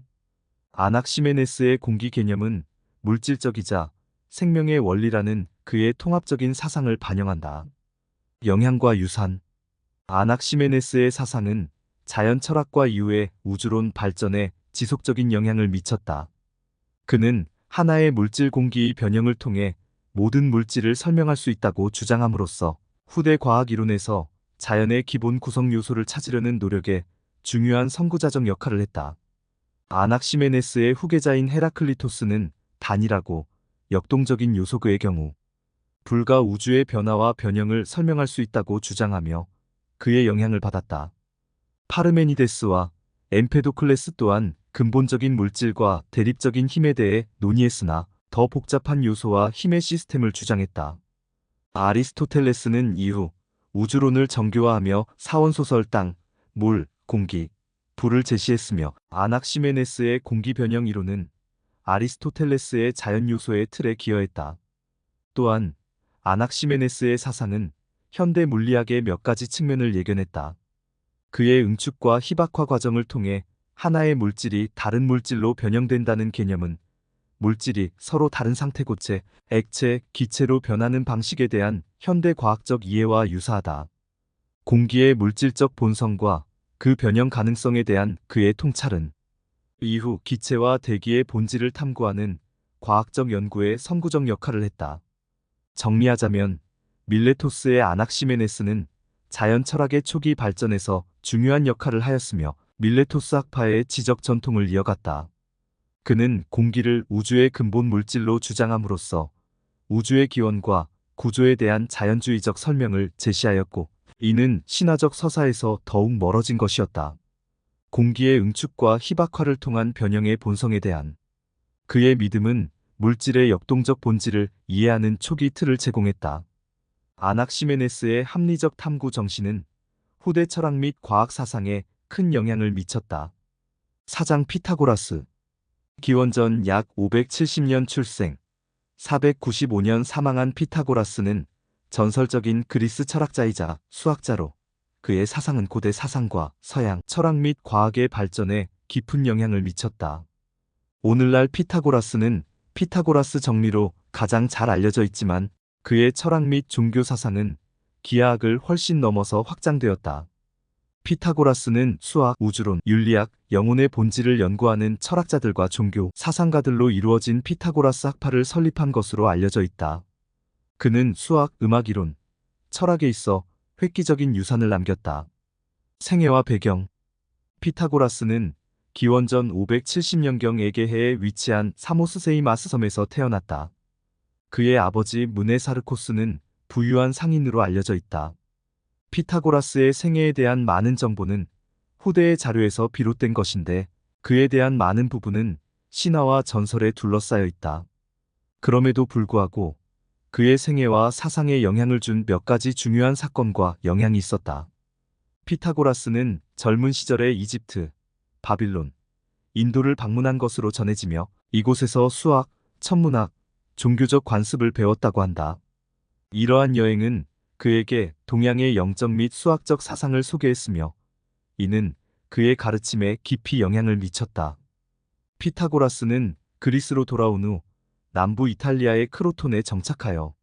아낙시메네스의 공기 개념은 물질적이자 생명의 원리라는 그의 통합적인 사상을 반영한다. 영향과 유산. 아낙시메네스의 사상은 자연 철학과 이후의 우주론 발전에 지속적인 영향을 미쳤다. 그는 하나의 물질 공기의 변형을 통해 모든 물질을 설명할 수 있다고 주장함으로써 후대 과학 이론에서 자연의 기본 구성 요소를 찾으려는 노력에 중요한 선구자적 역할을 했다. 아낙시메네스의 후계자인 헤라클리토스는 단일하고 역동적인 요소그의 경우 불과 우주의 변화와 변형을 설명할 수 있다고 주장하며 그의 영향을 받았다. 파르메니데스와 엠페도클레스 또한 근본적인 물질과 대립적인 힘에 대해 논의했으나 더 복잡한 요소와 힘의 시스템을 주장했다. 아리스토텔레스는 이후 우주론을 정교화하며 사원소설 땅, 물, 공기, 불을 제시했으며 아낙시메네스의 공기 변형 이론은 아리스토텔레스의 자연 요소의 틀에 기여했다. 또한 아낙시메네스의 사상은 현대 물리학의 몇 가지 측면을 예견했다. 그의 응축과 희박화 과정을 통해 하나의 물질이 다른 물질로 변형된다는 개념은 물질이 서로 다른 상태 고체, 액체, 기체로 변하는 방식에 대한 현대 과학적 이해와 유사하다. 공기의 물질적 본성과 그 변형 가능성에 대한 그의 통찰은 이후 기체와 대기의 본질을 탐구하는 과학적 연구에 선구적 역할을 했다. 정리하자면 밀레토스의 아낙시메네스는 자연 철학의 초기 발전에서 중요한 역할을 하였으며 밀레토스 학파의 지적 전통을 이어갔다. 그는 공기를 우주의 근본 물질로 주장함으로써 우주의 기원과 구조에 대한 자연주의적 설명을 제시하였고, 이는 신화적 서사에서 더욱 멀어진 것이었다. 공기의 응축과 희박화를 통한 변형의 본성에 대한 그의 믿음은 물질의 역동적 본질을 이해하는 초기 틀을 제공했다. 아낙시메네스의 합리적 탐구 정신은 후대 철학 및 과학 사상에 큰 영향을 미쳤다. 사장 피타고라스. 기원전 약 570년 출생, 495년 사망한 피타고라스는 전설적인 그리스 철학자이자 수학자로 그의 사상은 고대 사상과 서양 철학 및 과학의 발전에 깊은 영향을 미쳤다. 오늘날 피타고라스는 피타고라스 정리로 가장 잘 알려져 있지만 그의 철학 및 종교 사상은 기하학을 훨씬 넘어서 확장되었다. 피타고라스는 수학, 우주론, 윤리학, 영혼의 본질을 연구하는 철학자들과 종교, 사상가들로 이루어진 피타고라스 학파를 설립한 것으로 알려져 있다. 그는 수학, 음악 이론, 철학에 있어 획기적인 유산을 남겼다. 생애와 배경. 피타고라스는 기원전 570년경 에게해에 위치한 사모스세이마스 섬에서 태어났다. 그의 아버지 무네사르코스는 부유한 상인으로 알려져 있다. 피타고라스의 생애에 대한 많은 정보는 후대의 자료에서 비롯된 것인데 그에 대한 많은 부분은 신화와 전설에 둘러싸여 있다. 그럼에도 불구하고 그의 생애와 사상에 영향을 준 몇 가지 중요한 사건과 영향이 있었다. 피타고라스는 젊은 시절에 이집트, 바빌론, 인도를 방문한 것으로 전해지며 이곳에서 수학, 천문학, 종교적 관습을 배웠다고 한다. 이러한 여행은 그에게 동양의 영적 및 수학적 사상을 소개했으며 이는 그의 가르침에 깊이 영향을 미쳤다. 피타고라스는 그리스로 돌아온 후 남부 이탈리아의 크로톤에 정착하여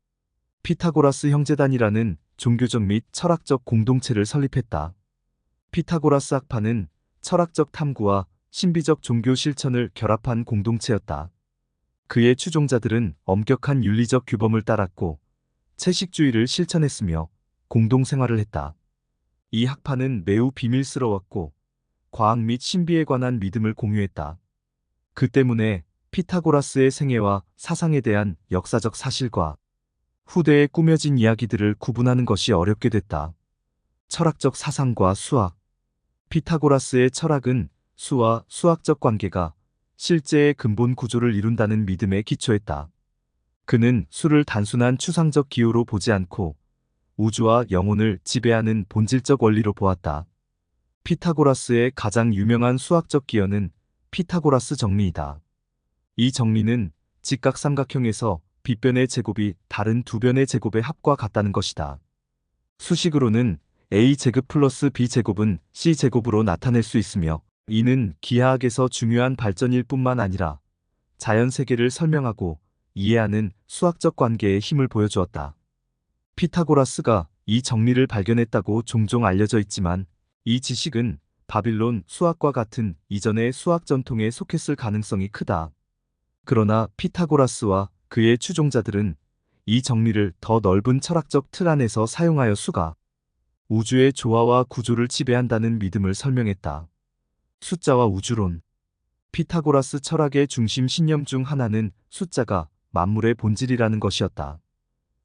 피타고라스 형제단이라는 종교적 및 철학적 공동체를 설립했다. 피타고라스 학파는 철학적 탐구와 신비적 종교 실천을 결합한 공동체였다. 그의 추종자들은 엄격한 윤리적 규범을 따랐고 채식주의를 실천했으며 공동생활을 했다. 이 학파는 매우 비밀스러웠고 과학 및 신비에 관한 믿음을 공유했다. 그 때문에 피타고라스의 생애와 사상에 대한 역사적 사실과 후대에 꾸며진 이야기들을 구분하는 것이 어렵게 됐다. 철학적 사상과 수학. 피타고라스의 철학은 수와 수학적 관계가 실제의 근본 구조를 이룬다는 믿음에 기초했다. 그는 수를 단순한 추상적 기호로 보지 않고 우주와 영혼을 지배하는 본질적 원리로 보았다. 피타고라스의 가장 유명한 수학적 기현은 피타고라스 정리이다. 이 정리는 직각삼각형에서 빗변의 제곱이 다른 두 변의 제곱의 합과 같다는 것이다. 수식으로는 a제곱 플러스 b제곱은 c제곱으로 나타낼 수 있으며 이는 기하학에서 중요한 발전일 뿐만 아니라 자연 세계를 설명하고 이해하는 수학적 관계의 힘을 보여주었다. 피타고라스가 이 정리를 발견했다고 종종 알려져 있지만 이 지식은 바빌론 수학과 같은 이전의 수학 전통에 속했을 가능성이 크다. 그러나 피타고라스와 그의 추종자들은 이 정리를 더 넓은 철학적 틀 안에서 사용하여 수가, 우주의 조화와 구조를 지배한다는 믿음을 설명했다. 숫자와 우주론. 피타고라스 철학의 중심 신념 중 하나는 숫자가 만물의 본질이라는 것이었다.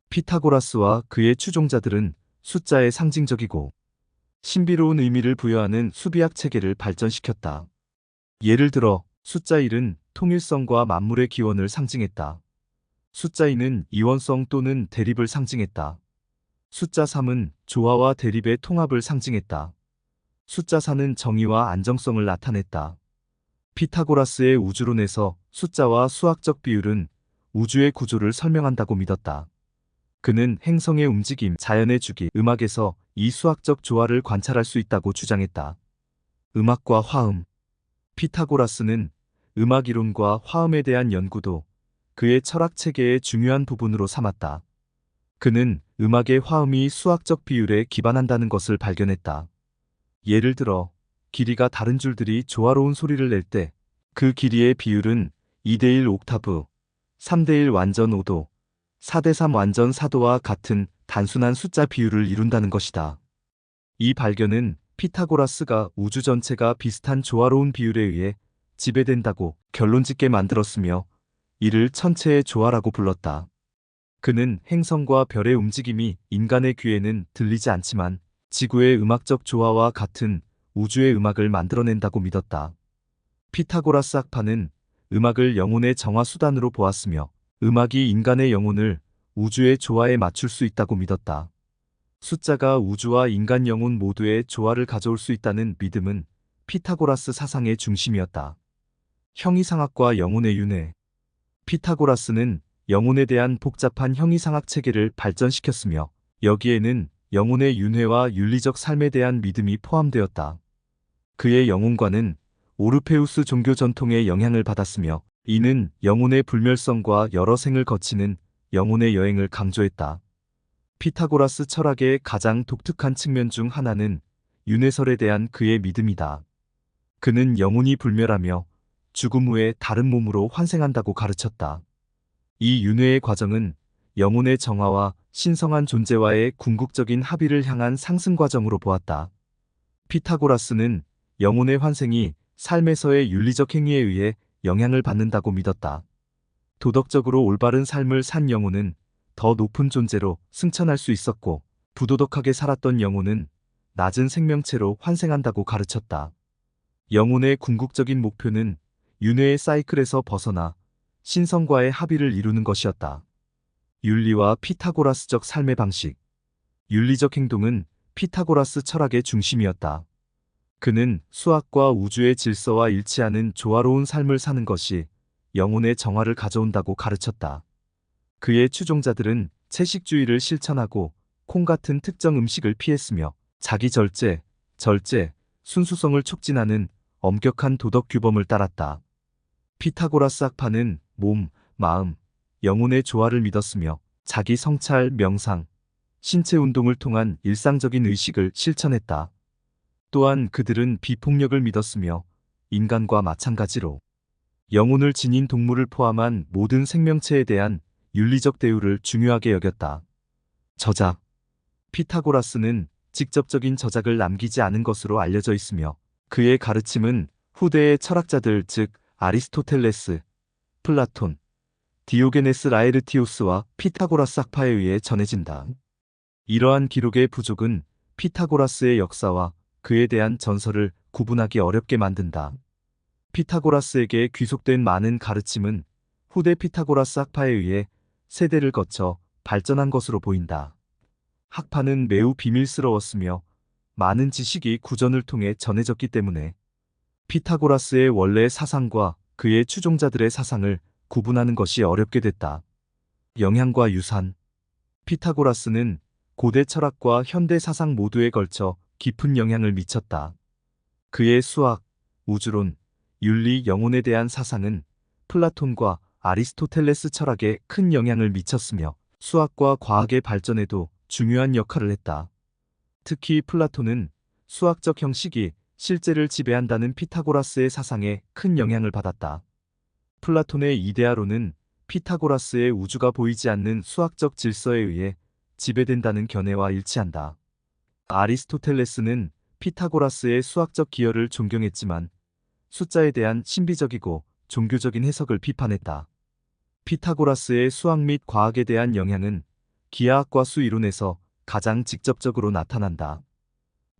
피타고라스와 그의 추종자들은 숫자의 상징적이고 신비로운 의미를 부여하는 수비학 체계를 발전시켰다. 예를 들어 숫자 1은 통일성과 만물의 기원을 상징했다. 숫자 2는 이원성 또는 대립을 상징했다. 숫자 3은 조화와 대립의 통합을 상징했다. 숫자 4는 정의와 안정성을 나타냈다. 피타고라스의 우주론에서 숫자와 수학적 비율은 우주의 구조를 설명한다고 믿었다. 그는 행성의 움직임, 자연의 주기, 음악에서 이 수학적 조화를 관찰할 수 있다고 주장했다. 음악과 화음. 피타고라스는 음악 이론과 화음에 대한 연구도 그의 철학 체계의 중요한 부분으로 삼았다. 그는 음악의 화음이 수학적 비율에 기반한다는 것을 발견했다. 예를 들어 길이가 다른 줄들이 조화로운 소리를 낼 때 그 길이의 비율은 2대1 옥타브, 3대1 완전 5도, 4대3 완전 4도와 같은 단순한 숫자 비율을 이룬다는 것이다. 이 발견은 피타고라스가 우주 전체가 비슷한 조화로운 비율에 의해 지배된다고 결론짓게 만들었으며 이를 천체의 조화라고 불렀다. 그는 행성과 별의 움직임이 인간의 귀에는 들리지 않지만 지구의 음악적 조화와 같은 우주의 음악을 만들어낸다고 믿었다. 피타고라스 학파는 음악을 영혼의 정화 수단으로 보았으며 음악이 인간의 영혼을 우주의 조화에 맞출 수 있다고 믿었다. 숫자가 우주와 인간 영혼 모두의 조화를 가져올 수 있다는 믿음은 피타고라스 사상의 중심이었다. 형이상학과 영혼의 윤회. 피타고라스는 영혼에 대한 복잡한 형이상학 체계를 발전시켰으며 여기에는 영혼의 윤회와 윤리적 삶에 대한 믿음이 포함되었다. 그의 영혼관은 오르페우스 종교 전통의 영향을 받았으며 이는 영혼의 불멸성과 여러 생을 거치는 영혼의 여행을 강조했다. 피타고라스 철학의 가장 독특한 측면 중 하나는 윤회설에 대한 그의 믿음이다. 그는 영혼이 불멸하며 죽음 후에 다른 몸으로 환생한다고 가르쳤다. 이 윤회의 과정은 영혼의 정화와 신성한 존재와의 궁극적인 합의를 향한 상승 과정으로 보았다. 피타고라스는 영혼의 환생이 삶에서의 윤리적 행위에 의해 영향을 받는다고 믿었다. 도덕적으로 올바른 삶을 산 영혼은 더 높은 존재로 승천할 수 있었고 부도덕하게 살았던 영혼은 낮은 생명체로 환생한다고 가르쳤다. 영혼의 궁극적인 목표는 윤회의 사이클에서 벗어나 신성과의 합의를 이루는 것이었다. 윤리와 피타고라스적 삶의 방식. 윤리적 행동은 피타고라스 철학의 중심이었다. 그는 수학과 우주의 질서와 일치하는 조화로운 삶을 사는 것이 영혼의 정화를 가져온다고 가르쳤다. 그의 추종자들은 채식주의를 실천하고 콩 같은 특정 음식을 피했으며 자기 절제, 순수성을 촉진하는 엄격한 도덕 규범을 따랐다. 피타고라스 학파는 몸, 마음, 영혼의 조화를 믿었으며 자기 성찰, 명상, 신체 운동을 통한 일상적인 의식을 실천했다. 또한 그들은 비폭력을 믿었으며 인간과 마찬가지로 영혼을 지닌 동물을 포함한 모든 생명체에 대한 윤리적 대우를 중요하게 여겼다. 저작. 피타고라스는 직접적인 저작을 남기지 않은 것으로 알려져 있으며 그의 가르침은 후대의 철학자들 즉 아리스토텔레스, 플라톤, 디오게네스 라에르티오스와 피타고라스 학파에 의해 전해진다. 이러한 기록의 부족은 피타고라스의 역사와 그에 대한 전설을 구분하기 어렵게 만든다. 피타고라스에게 귀속된 많은 가르침은 후대 피타고라스 학파에 의해 세대를 거쳐 발전한 것으로 보인다. 학파는 매우 비밀스러웠으며 많은 지식이 구전을 통해 전해졌기 때문에 피타고라스의 원래 사상과 그의 추종자들의 사상을 구분하는 것이 어렵게 됐다. 영향과 유산. 피타고라스는 고대 철학과 현대 사상 모두에 걸쳐 깊은 영향을 미쳤다. 그의 수학, 우주론, 윤리, 영혼에 대한 사상은 플라톤과 아리스토텔레스 철학에 큰 영향을 미쳤으며 수학과 과학의 발전에도 중요한 역할을 했다. 특히 플라톤은 수학적 형식이 실제를 지배한다는 피타고라스의 사상에 큰 영향을 받았다. 플라톤의 이데아론은 피타고라스의 우주가 보이지 않는 수학적 질서에 의해 지배된다는 견해와 일치한다. 아리스토텔레스는 피타고라스의 수학적 기여를 존경했지만 숫자에 대한 신비적이고 종교적인 해석을 비판했다. 피타고라스의 수학 및 과학에 대한 영향은 기하학과 수이론에서 가장 직접적으로 나타난다.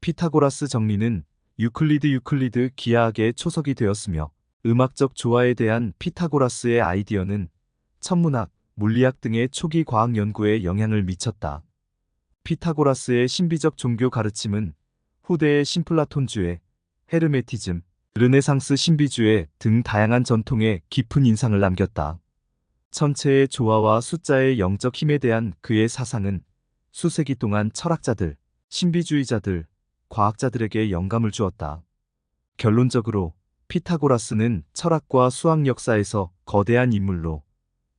피타고라스 정리는 유클리드 기하학의 초석이 되었으며 음악적 조화에 대한 피타고라스의 아이디어는 천문학, 물리학 등의 초기 과학 연구에 영향을 미쳤다. 피타고라스의 신비적 종교 가르침은 후대의 신플라톤주의, 헤르메티즘, 르네상스 신비주의 등 다양한 전통에 깊은 인상을 남겼다. 천체의 조화와 숫자의 영적 힘에 대한 그의 사상은 수세기 동안 철학자들, 신비주의자들, 과학자들에게 영감을 주었다. 결론적으로 피타고라스는 철학과 수학 역사에서 거대한 인물로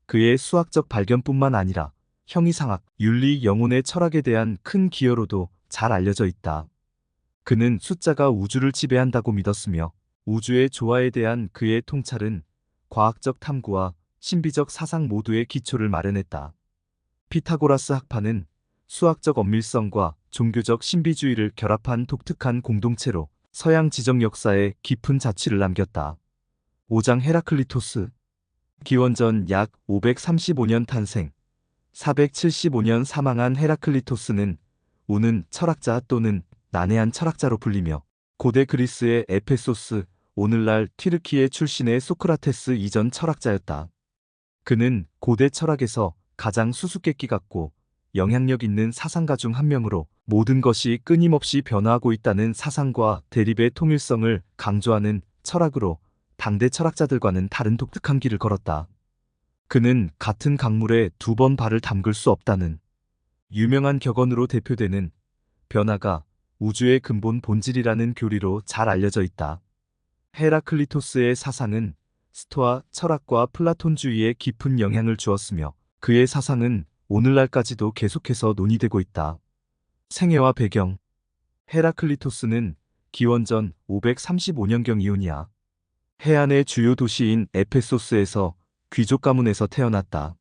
그의 수학적 발견뿐만 아니라 형이상학, 윤리, 영혼의 철학에 대한 큰 기여로도 잘 알려져 있다. 그는 숫자가 우주를 지배한다고 믿었으며 우주의 조화에 대한 그의 통찰은 과학적 탐구와 신비적 사상 모두의 기초를 마련했다. 피타고라스 학파는 수학적 엄밀성과 종교적 신비주의를 결합한 독특한 공동체로 서양 지적 역사에 깊은 자취를 남겼다. 5장 헤라클리토스. 기원전 약 535년 탄생, 475년 사망한 헤라클리토스는 우는 철학자 또는 난해한 철학자로 불리며 고대 그리스의 에페소스, 오늘날 튀르키예 출신의 소크라테스 이전 철학자였다. 그는 고대 철학에서 가장 수수께끼 같고 영향력 있는 사상가 중 한 명으로 모든 것이 끊임없이 변화하고 있다는 사상과 대립의 통일성을 강조하는 철학으로 당대 철학자들과는 다른 독특한 길을 걸었다. 그는 같은 강물에 두 번 발을 담글 수 없다는 유명한 격언으로 대표되는 변화가 우주의 근본 본질이라는 교리로 잘 알려져 있다. 헤라클리토스의 사상은 스토아 철학과 플라톤주의에 깊은 영향을 주었으며 그의 사상은 오늘날까지도 계속해서 논의되고 있다. 생애와 배경. 헤라클리토스는 기원전 535년경 이오니아 해안의 주요 도시인 에페소스에서 귀족 가문에서 태어났다.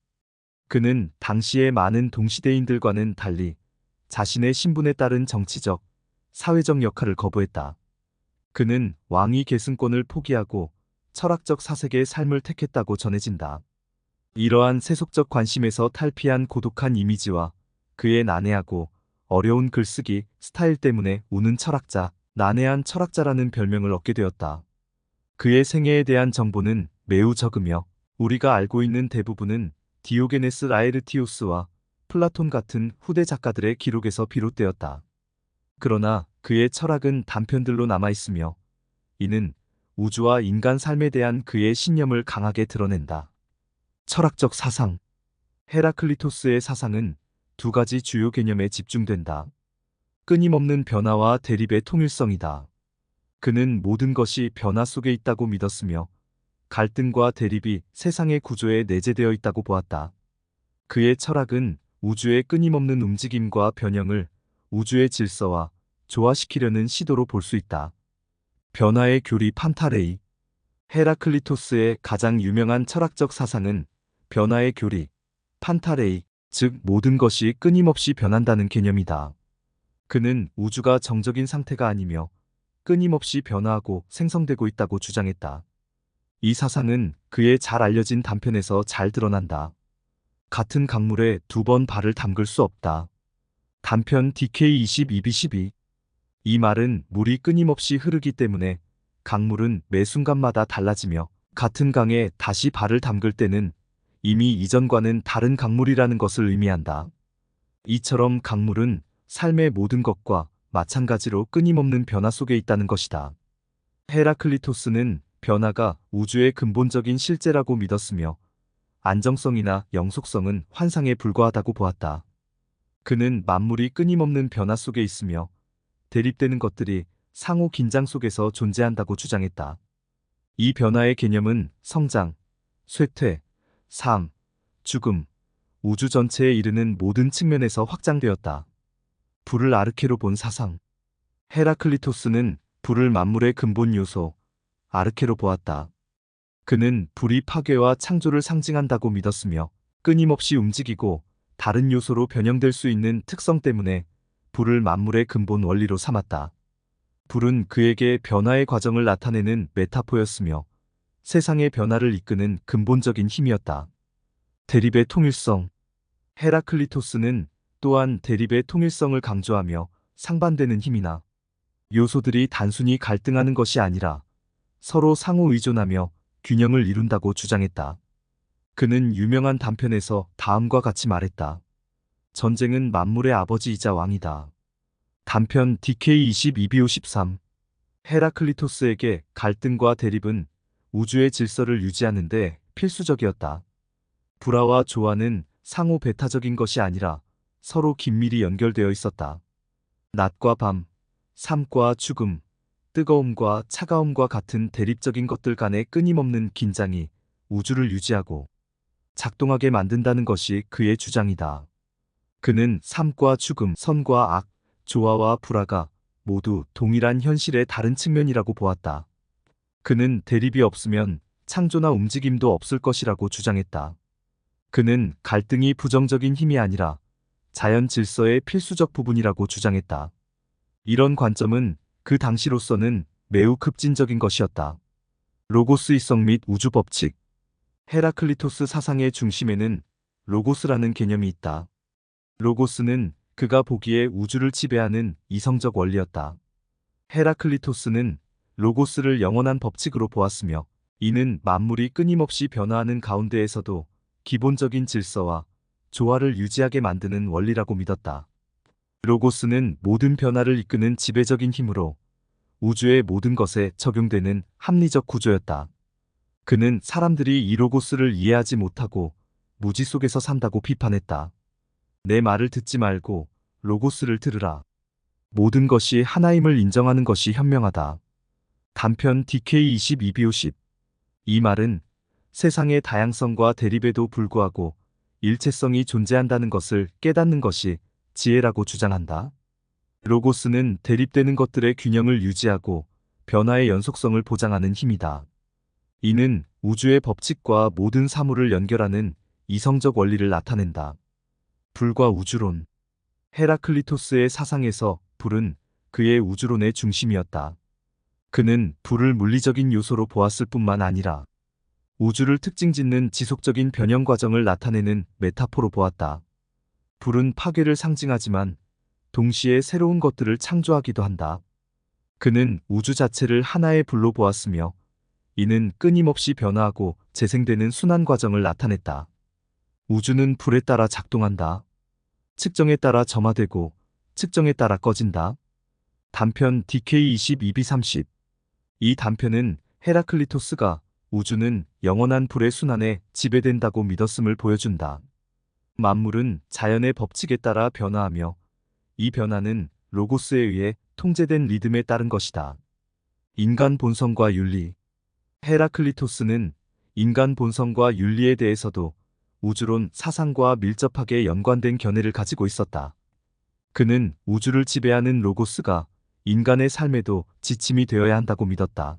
그는 당시의 많은 동시대인들과는 달리 자신의 신분에 따른 정치적, 사회적 역할을 거부했다. 그는 왕위 계승권을 포기하고 철학적 사색의 삶을 택했다고 전해진다. 이러한 세속적 관심에서 탈피한 고독한 이미지와 그의 난해하고 어려운 글쓰기 스타일 때문에 우는 철학자, 난해한 철학자라는 별명을 얻게 되었다. 그의 생애에 대한 정보는 매우 적으며 우리가 알고 있는 대부분은 디오게네스 라에르티우스와 플라톤 같은 후대 작가들의 기록에서 비롯되었다. 그러나 그의 철학은 단편들로 남아있으며 이는 우주와 인간 삶에 대한 그의 신념을 강하게 드러낸다. 철학적 사상. 헤라클리토스의 사상은 두 가지 주요 개념에 집중된다. 끊임없는 변화와 대립의 통일성이다. 그는 모든 것이 변화 속에 있다고 믿었으며 갈등과 대립이 세상의 구조에 내재되어 있다고 보았다. 그의 철학은 우주의 끊임없는 움직임과 변형을 우주의 질서와 조화시키려는 시도로 볼 수 있다. 변화의 교리 판타레이. 헤라클리토스의 가장 유명한 철학적 사상은 변화의 교리, 판타레이, 즉 모든 것이 끊임없이 변한다는 개념이다. 그는 우주가 정적인 상태가 아니며 끊임없이 변화하고 생성되고 있다고 주장했다. 이 사상은 그의 잘 알려진 단편에서 잘 드러난다. 같은 강물에 두 번 발을 담글 수 없다. 단편 DK22B12. 이 말은 물이 끊임없이 흐르기 때문에 강물은 매 순간마다 달라지며 같은 강에 다시 발을 담글 때는 이미 이전과는 다른 강물이라는 것을 의미한다. 이처럼 강물은 삶의 모든 것과 마찬가지로 끊임없는 변화 속에 있다는 것이다. 헤라클리토스는 변화가 우주의 근본적인 실제라고 믿었으며 안정성이나 영속성은 환상에 불과하다고 보았다. 그는 만물이 끊임없는 변화 속에 있으며 대립되는 것들이 상호 긴장 속에서 존재한다고 주장했다. 이 변화의 개념은 성장, 쇠퇴, 삶, 죽음, 우주 전체에 이르는 모든 측면에서 확장되었다. 불을 아르케로 본 사상. 헤라클리토스는 불을 만물의 근본 요소, 아르케로 보았다. 그는 불이 파괴와 창조를 상징한다고 믿었으며 끊임없이 움직이고 다른 요소로 변형될 수 있는 특성 때문에 불을 만물의 근본 원리로 삼았다. 불은 그에게 변화의 과정을 나타내는 메타포였으며 세상의 변화를 이끄는 근본적인 힘이었다. 대립의 통일성. 헤라클리토스는 또한 대립의 통일성을 강조하며 상반되는 힘이나 요소들이 단순히 갈등하는 것이 아니라 서로 상호 의존하며 균형을 이룬다고 주장했다. 그는 유명한 단편에서 다음과 같이 말했다. 전쟁은 만물의 아버지이자 왕이다. 단편 DK22B53. 헤라클리토스에게 갈등과 대립은 우주의 질서를 유지하는데 필수적이었다. 불화와 조화는 상호 배타적인 것이 아니라 서로 긴밀히 연결되어 있었다. 낮과 밤, 삶과 죽음, 뜨거움과 차가움과 같은 대립적인 것들 간의 끊임없는 긴장이 우주를 유지하고 작동하게 만든다는 것이 그의 주장이다. 그는 삶과 죽음, 선과 악, 조화와 불화가 모두 동일한 현실의 다른 측면이라고 보았다. 그는 대립이 없으면 창조나 움직임도 없을 것이라고 주장했다. 그는 갈등이 부정적인 힘이 아니라 자연 질서의 필수적 부분이라고 주장했다. 이런 관점은 그 당시로서는 매우 급진적인 것이었다. 로고스이성 및 우주 법칙. 헤라클리토스 사상의 중심에는 로고스라는 개념이 있다. 로고스는 그가 보기에 우주를 지배하는 이성적 원리였다. 헤라클리토스는 로고스를 영원한 법칙으로 보았으며 이는 만물이 끊임없이 변화하는 가운데에서도 기본적인 질서와 조화를 유지하게 만드는 원리라고 믿었다. 로고스는 모든 변화를 이끄는 지배적인 힘으로 우주의 모든 것에 적용되는 합리적 구조였다. 그는 사람들이 이 로고스를 이해하지 못하고 무지 속에서 산다고 비판했다. 내 말을 듣지 말고 로고스를 들으라. 모든 것이 하나임을 인정하는 것이 현명하다. 단편 DK22B50. 이 말은 세상의 다양성과 대립에도 불구하고 일체성이 존재한다는 것을 깨닫는 것이 지혜라고 주장한다. 로고스는 대립되는 것들의 균형을 유지하고 변화의 연속성을 보장하는 힘이다. 이는 우주의 법칙과 모든 사물을 연결하는 이성적 원리를 나타낸다. 불과 우주론. 헤라클리토스의 사상에서 불은 그의 우주론의 중심이었다. 그는 불을 물리적인 요소로 보았을 뿐만 아니라 우주를 특징짓는 지속적인 변형 과정을 나타내는 메타포로 보았다. 불은 파괴를 상징하지만 동시에 새로운 것들을 창조하기도 한다. 그는 우주 자체를 하나의 불로 보았으며 이는 끊임없이 변화하고 재생되는 순환 과정을 나타냈다. 우주는 불에 따라 작동한다. 측정에 따라 점화되고 측정에 따라 꺼진다. 단편 DK22B30. 이 단편은 헤라클리토스가 우주는 영원한 불의 순환에 지배된다고 믿었음을 보여준다. 만물은 자연의 법칙에 따라 변화하며 이 변화는 로고스에 의해 통제된 리듬에 따른 것이다. 인간 본성과 윤리. 헤라클리토스는 인간 본성과 윤리에 대해서도 우주론 사상과 밀접하게 연관된 견해를 가지고 있었다. 그는 우주를 지배하는 로고스가 인간의 삶에도 지침이 되어야 한다고 믿었다.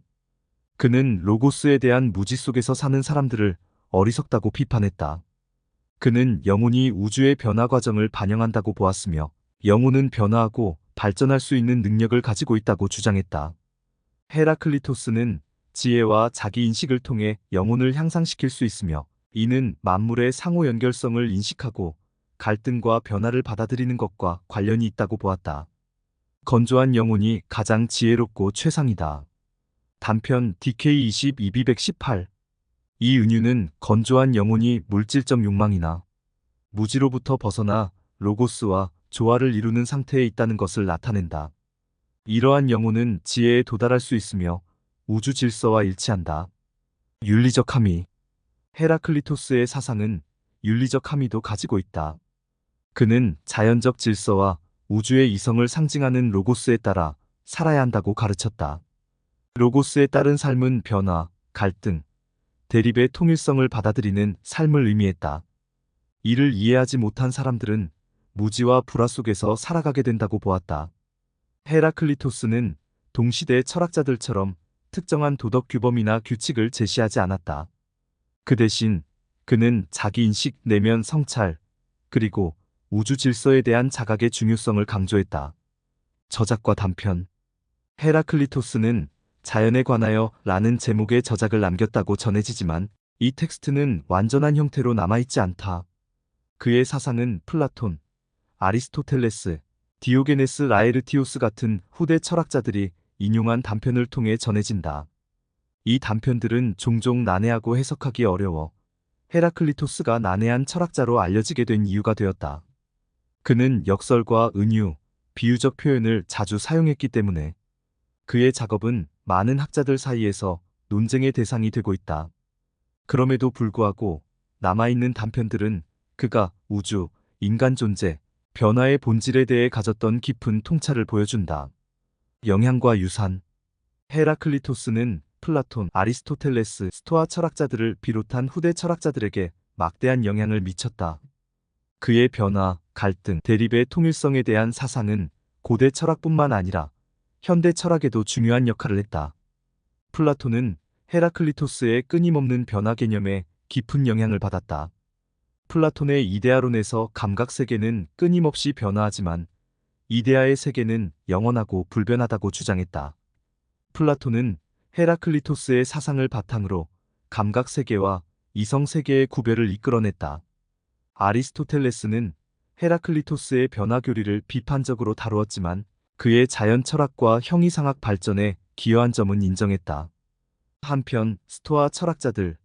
그는 로고스에 대한 무지 속에서 사는 사람들을 어리석다고 비판했다. 그는 영혼이 우주의 변화 과정을 반영한다고 보았으며 영혼은 변화하고 발전할 수 있는 능력을 가지고 있다고 주장했다. 헤라클리토스는 지혜와 자기 인식을 통해 영혼을 향상시킬 수 있으며 이는 만물의 상호 연결성을 인식하고 갈등과 변화를 받아들이는 것과 관련이 있다고 보았다. 건조한 영혼이 가장 지혜롭고 최상이다. 단편 DK22B118. 이 은유는 건조한 영혼이 물질적 욕망이나 무지로부터 벗어나 로고스와 조화를 이루는 상태에 있다는 것을 나타낸다. 이러한 영혼은 지혜에 도달할 수 있으며 우주 질서와 일치한다. 윤리적 함의. 헤라클리토스의 사상은 윤리적 함의도 가지고 있다. 그는 자연적 질서와 우주의 이성을 상징하는 로고스에 따라 살아야 한다고 가르쳤다. 로고스에 따른 삶은 변화, 갈등, 대립의 통일성을 받아들이는 삶을 의미했다. 이를 이해하지 못한 사람들은 무지와 불화 속에서 살아가게 된다고 보았다. 헤라클리토스는 동시대 철학자들처럼 특정한 도덕 규범이나 규칙을 제시하지 않았다. 그 대신 그는 자기 인식, 내면 성찰, 그리고 우주 질서에 대한 자각의 중요성을 강조했다. 저작과 단편. 헤라클리토스는 자연에 관하여 라는 제목의 저작을 남겼다고 전해지지만 이 텍스트는 완전한 형태로 남아있지 않다. 그의 사상은 플라톤, 아리스토텔레스, 디오게네스 라에르티오스 같은 후대 철학자들이 인용한 단편을 통해 전해진다. 이 단편들은 종종 난해하고 해석하기 어려워 헤라클리토스가 난해한 철학자로 알려지게 된 이유가 되었다. 그는 역설과 은유, 비유적 표현을 자주 사용했기 때문에 그의 작업은 많은 학자들 사이에서 논쟁의 대상이 되고 있다. 그럼에도 불구하고 남아있는 단편들은 그가 우주, 인간 존재, 변화의 본질에 대해 가졌던 깊은 통찰을 보여준다. 영향과 유산. 헤라클리토스는 플라톤, 아리스토텔레스, 스토아 철학자들을 비롯한 후대 철학자들에게 막대한 영향을 미쳤다. 그의 변화, 갈등, 대립의 통일성에 대한 사상은 고대 철학뿐만 아니라 현대 철학에도 중요한 역할을 했다. 플라톤은 헤라클리토스의 끊임없는 변화 개념에 깊은 영향을 받았다. 플라톤의 이데아론에서 감각 세계는 끊임없이 변화하지만 이데아의 세계는 영원하고 불변하다고 주장했다. 플라톤은 헤라클리토스의 사상을 바탕으로 감각 세계와 이성 세계의 구별을 이끌어냈다. 아리스토텔레스는 헤라클리토스의 변화 교리를 비판적으로 다루었지만 그의 자연 철학과 형이상학 발전에 기여한 점은 인정했다. 한편 스토아 철학자들,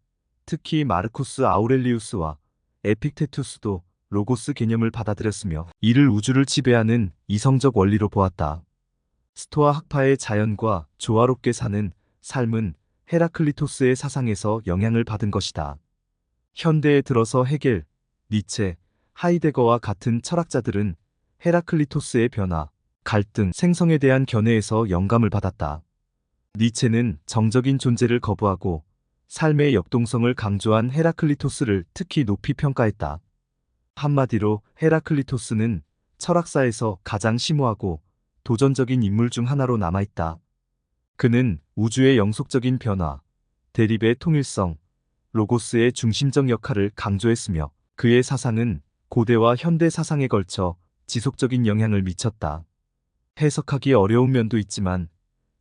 특히 마르쿠스 아우렐리우스와 에픽테투스도 로고스 개념을 받아들였으며 이를 우주를 지배하는 이성적 원리로 보았다. 스토아 학파의 자연과 조화롭게 사는 삶은 헤라클리토스의 사상에서 영향을 받은 것이다. 현대에 들어서 헤겔, 니체, 하이데거와 같은 철학자들은 헤라클리토스의 변화, 갈등, 생성에 대한 견해에서 영감을 받았다. 니체는 정적인 존재를 거부하고 삶의 역동성을 강조한 헤라클리토스를 특히 높이 평가했다. 한마디로 헤라클리토스는 철학사에서 가장 심오하고 도전적인 인물 중 하나로 남아있다. 그는 우주의 영속적인 변화, 대립의 통일성, 로고스의 중심적 역할을 강조했으며 그의 사상은 고대와 현대 사상에 걸쳐 지속적인 영향을 미쳤다. 해석하기 어려운 면도 있지만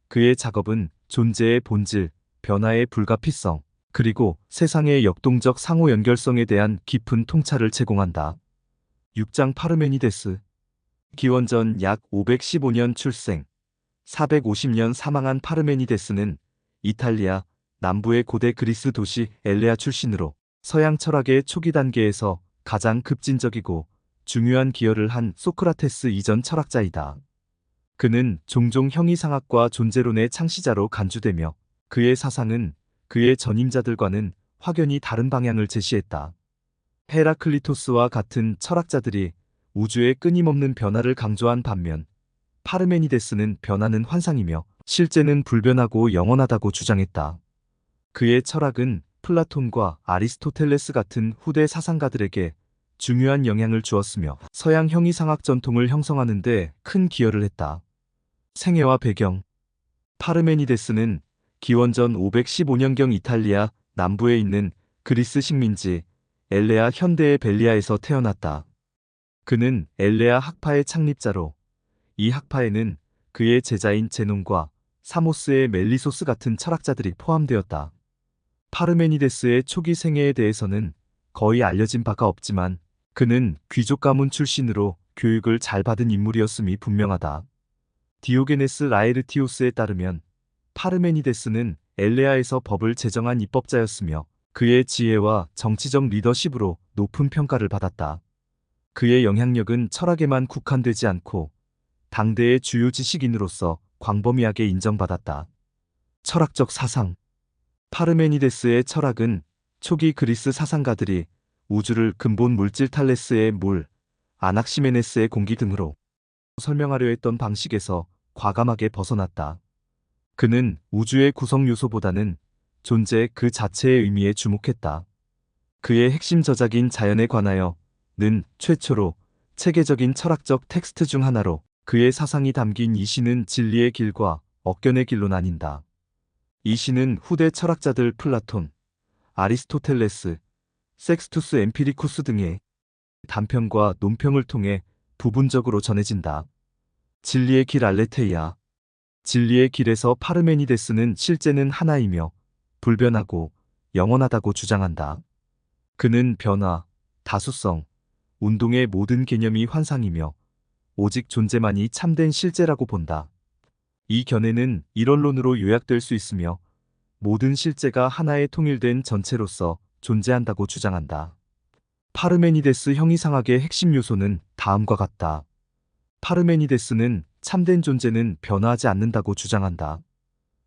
그의 작업은 존재의 본질, 변화의 불가피성, 그리고 세상의 역동적 상호 연결성에 대한 깊은 통찰을 제공한다. 6장 파르메니데스. 기원전 약 515년 출생, 450년 사망한 파르메니데스는 이탈리아 남부의 고대 그리스 도시 엘레아 출신으로 서양 철학의 초기 단계에서 가장 급진적이고 중요한 기여를 한 소크라테스 이전 철학자이다. 그는 종종 형이상학과 존재론의 창시자로 간주되며 그의 사상은 그의 전임자들과는 확연히 다른 방향을 제시했다. 헤라클리토스와 같은 철학자들이 우주의 끊임없는 변화를 강조한 반면 파르메니데스는 변화는 환상이며 실제는 불변하고 영원하다고 주장했다. 그의 철학은 플라톤과 아리스토텔레스 같은 후대 사상가들에게 중요한 영향을 주었으며 서양 형이상학 전통을 형성하는 데 큰 기여를 했다. 생애와 배경. 파르메니데스는 기원전 515년경 이탈리아 남부에 있는 그리스 식민지 엘레아 현대의 벨리아에서 태어났다. 그는 엘레아 학파의 창립자로 이 학파에는 그의 제자인 제논과 사모스의 멜리소스 같은 철학자들이 포함되었다. 파르메니데스의 초기 생애에 대해서는 거의 알려진 바가 없지만 그는 귀족 가문 출신으로 교육을 잘 받은 인물이었음이 분명하다. 디오게네스 라에르티오스에 따르면 파르메니데스는 엘레아에서 법을 제정한 입법자였으며 그의 지혜와 정치적 리더십으로 높은 평가를 받았다. 그의 영향력은 철학에만 국한되지 않고 당대의 주요 지식인으로서 광범위하게 인정받았다. 철학적 사상. 파르메니데스의 철학은 초기 그리스 사상가들이 우주를 근본 물질 탈레스의 물, 아낙시메네스의 공기 등으로 설명하려 했던 방식에서 과감하게 벗어났다. 그는 우주의 구성 요소보다는 존재 그 자체의 의미에 주목했다. 그의 핵심 저작인 자연에 관하여는 최초로 체계적인 철학적 텍스트 중 하나로 그의 사상이 담긴 이 시는 진리의 길과 억견의 길로 나뉜다. 이 시는 후대 철학자들 플라톤, 아리스토텔레스, 섹스투스 엠피리쿠스 등의 단편과 논평을 통해 부분적으로 전해진다. 진리의 길 알레테이아. 진리의 길에서 파르메니데스는 실제는 하나이며 불변하고 영원하다고 주장한다. 그는 변화, 다수성, 운동의 모든 개념이 환상이며 오직 존재만이 참된 실제라고 본다. 이 견해는 일원론으로 요약될 수 있으며 모든 실제가 하나의 통일된 전체로서 존재한다고 주장한다. 파르메니데스 형이상학의 핵심 요소는 다음과 같다. 파르메니데스는 참된 존재는 변화하지 않는다고 주장한다.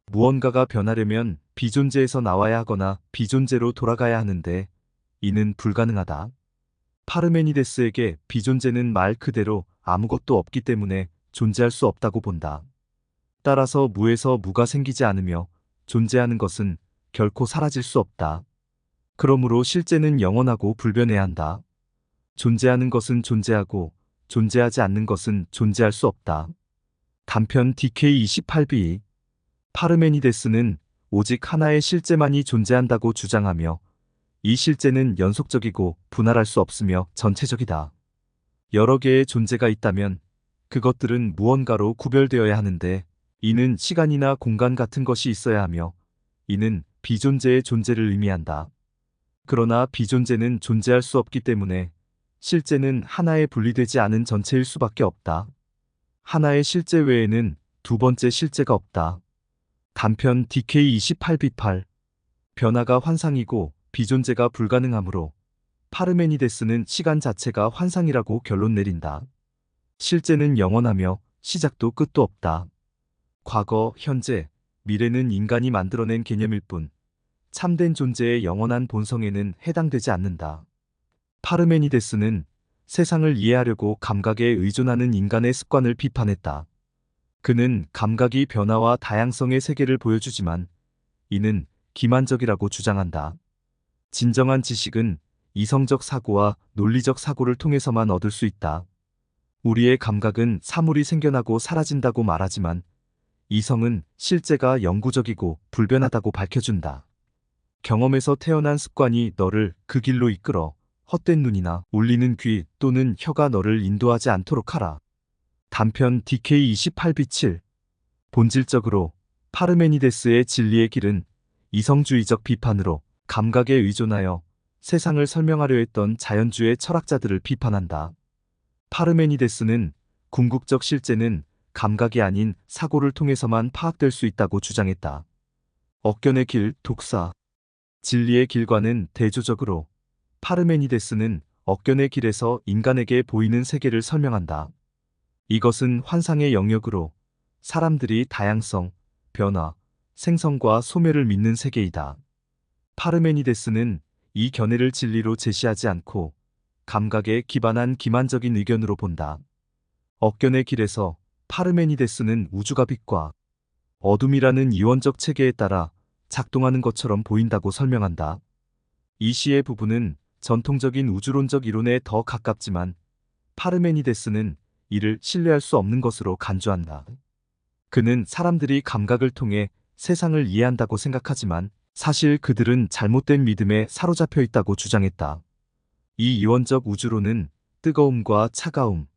무언가가 변하려면 비존재에서 나와야 하거나 비존재로 돌아가야 하는데 이는 불가능하다. 파르메니데스에게 비존재는 말 그대로 아무것도 없기 때문에 존재할 수 없다고 본다. 따라서 무에서 무가 생기지 않으며 존재하는 것은 결코 사라질 수 없다. 그러므로 실제는 영원하고 불변해야 한다. 존재하는 것은 존재하고 존재하지 않는 것은 존재할 수 없다. 단편 DK28b. 파르메니데스는 오직 하나의 실제만이 존재한다고 주장하며 이 실제는 연속적이고 분할할 수 없으며 전체적이다. 여러 개의 존재가 있다면 그것들은 무언가로 구별되어야 하는데 이는 시간이나 공간 같은 것이 있어야 하며 이는 비존재의 존재를 의미한다. 그러나 비존재는 존재할 수 없기 때문에 실제는 하나의 분리되지 않은 전체일 수밖에 없다. 하나의 실제 외에는 두 번째 실제가 없다. 단편 DK28b8. 변화가 환상이고 비존재가 불가능하므로 파르메니데스는 시간 자체가 환상이라고 결론 내린다. 실제는 영원하며 시작도 끝도 없다. 과거, 현재, 미래는 인간이 만들어낸 개념일 뿐 참된 존재의 영원한 본성에는 해당되지 않는다. 파르메니데스는 세상을 이해하려고 감각에 의존하는 인간의 습관을 비판했다. 그는 감각이 변화와 다양성의 세계를 보여주지만 이는 기만적이라고 주장한다. 진정한 지식은 이성적 사고와 논리적 사고를 통해서만 얻을 수 있다. 우리의 감각은 사물이 생겨나고 사라진다고 말하지만 이성은 실제가 영구적이고 불변하다고 밝혀준다. 경험에서 태어난 습관이 너를 그 길로 이끌어 헛된 눈이나 울리는 귀 또는 혀가 너를 인도하지 않도록 하라. 단편 DK28b7. 본질적으로 파르메니데스의 진리의 길은 이성주의적 비판으로 감각에 의존하여 세상을 설명하려 했던 자연주의 철학자들을 비판한다. 파르메니데스는 궁극적 실제는 감각이 아닌 사고를 통해서만 파악될 수 있다고 주장했다. 억견의 길, 독사. 진리의 길과는 대조적으로 파르메니데스는 억견의 길에서 인간에게 보이는 세계를 설명한다. 이것은 환상의 영역으로 사람들이 다양성, 변화, 생성과 소멸을 믿는 세계이다. 파르메니데스는 이 견해를 진리로 제시하지 않고 감각에 기반한 기만적인 의견으로 본다. 억견의 길에서 파르메니데스는 우주가 빛과 어둠이라는 이원적 체계에 따라 작동하는 것처럼 보인다고 설명한다. 이 시의 부분은 전통적인 우주론적 이론에 더 가깝지만 파르메니데스는 이를 신뢰할 수 없는 것으로 간주한다. 그는 사람들이 감각을 통해 세상을 이해한다고 생각하지만 사실 그들은 잘못된 믿음에 사로잡혀 있다고 주장했다. 이 이원적 우주론은 뜨거움과 차가움,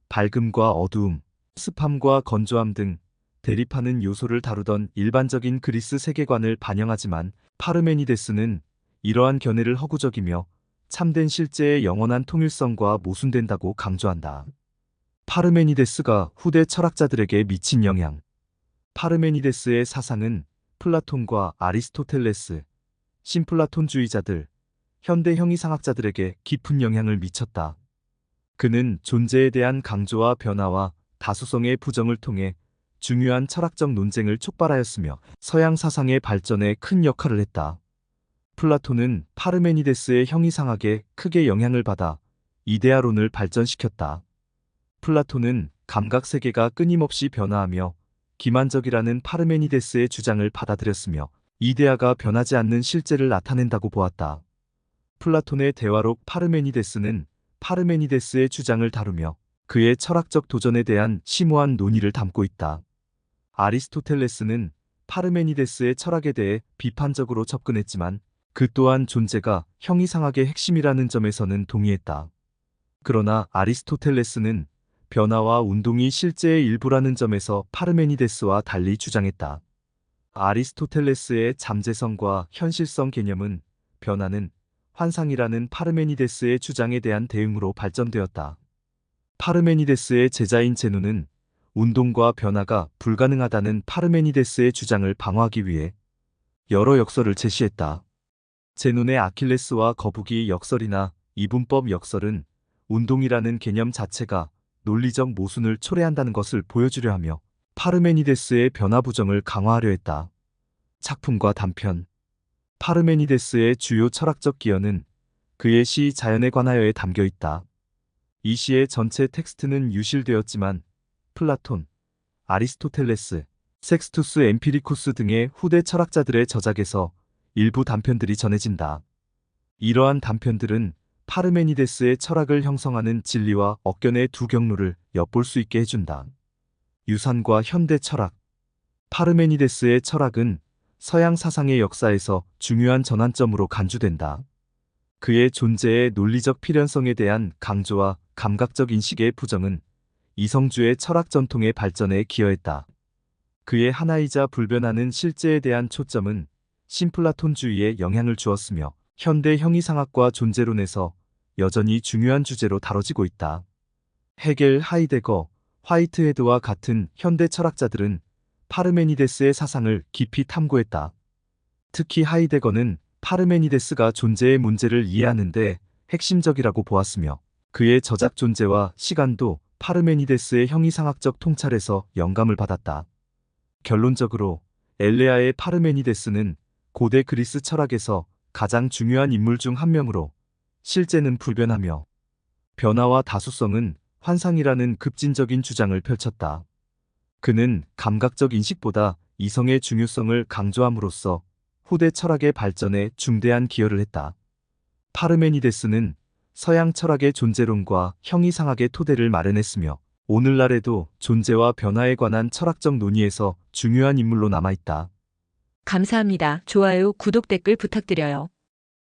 밝음과 어두움, 습함과 건조함 등 대립하는 요소를 다루던 일반적인 그리스 세계관을 반영하지만 파르메니데스는 이러한 견해를 허구적이며 참된 실제의 영원한 통일성과 모순된다고 강조한다. 파르메니데스가 후대 철학자들에게 미친 영향. 파르메니데스의 사상은 플라톤과 아리스토텔레스, 신플라톤주의자들, 현대 형이상학자들에게 깊은 영향을 미쳤다. 그는 존재에 대한 강조와 변화와 다수성의 부정을 통해 중요한 철학적 논쟁을 촉발하였으며 서양 사상의 발전에 큰 역할을 했다. 플라톤은 파르메니데스의 형이상학에 크게 영향을 받아 이데아론을 발전시켰다. 플라톤은 감각 세계가 끊임없이 변화하며 기만적이라는 파르메니데스의 주장을 받아들였으며 이데아가 변하지 않는 실제를 나타낸다고 보았다. 플라톤의 대화록 파르메니데스는 파르메니데스의 주장을 다루며 그의 철학적 도전에 대한 심오한 논의를 담고 있다. 아리스토텔레스는 파르메니데스의 철학에 대해 비판적으로 접근했지만 그 또한 존재가 형이상학의 핵심이라는 점에서는 동의했다. 그러나 아리스토텔레스는 변화와 운동이 실제의 일부라는 점에서 파르메니데스와 달리 주장했다. 아리스토텔레스의 잠재성과 현실성 개념은 변화는 환상이라는 파르메니데스의 주장에 대한 대응으로 발전되었다. 파르메니데스의 제자인 제노는 운동과 변화가 불가능하다는 파르메니데스의 주장을 방어하기 위해 여러 역설을 제시했다. 제논의 아킬레스와 거북이 역설이나 이분법 역설은 운동이라는 개념 자체가 논리적 모순을 초래한다는 것을 보여주려 하며 파르메니데스의 변화 부정을 강화하려 했다. 작품과 단편. 파르메니데스의 주요 철학적 기여는 그의 시 자연에 관하여에 담겨 있다. 이 시의 전체 텍스트는 유실되었지만 플라톤, 아리스토텔레스, 섹스투스 엠피리쿠스 등의 후대 철학자들의 저작에서 일부 단편들이 전해진다. 이러한 단편들은 파르메니데스의 철학을 형성하는 진리와 억견의 두 경로를 엿볼 수 있게 해준다. 유산과 현대 철학. 파르메니데스의 철학은 서양 사상의 역사에서 중요한 전환점으로 간주된다. 그의 존재의 논리적 필연성에 대한 강조와 감각적 인식의 부정은 이성주의 철학 전통의 발전에 기여했다. 그의 하나이자 불변하는 실제에 대한 초점은 신플라톤주의에 영향을 주었으며 현대 형이상학과 존재론에서 여전히 중요한 주제로 다뤄지고 있다. 헤겔, 하이데거, 화이트헤드와 같은 현대 철학자들은 파르메니데스의 사상을 깊이 탐구했다. 특히 하이데거는 파르메니데스가 존재의 문제를 이해하는데 핵심적이라고 보았으며 그의 저작 존재와 시간도 파르메니데스의 형이상학적 통찰에서 영감을 받았다. 결론적으로 엘레아의 파르메니데스는 고대 그리스 철학에서 가장 중요한 인물 중 한 명으로 실제는 불변하며 변화와 다수성은 환상이라는 급진적인 주장을 펼쳤다. 그는 감각적 인식보다 이성의 중요성을 강조함으로써 후대 철학의 발전에 중대한 기여를 했다. 파르메니데스는 서양 철학의 존재론과 형이상학의 토대를 마련했으며 오늘날에도 존재와 변화에 관한 철학적 논의에서 중요한 인물로 남아있다. 감사합니다. 좋아요, 구독, 댓글 부탁드려요.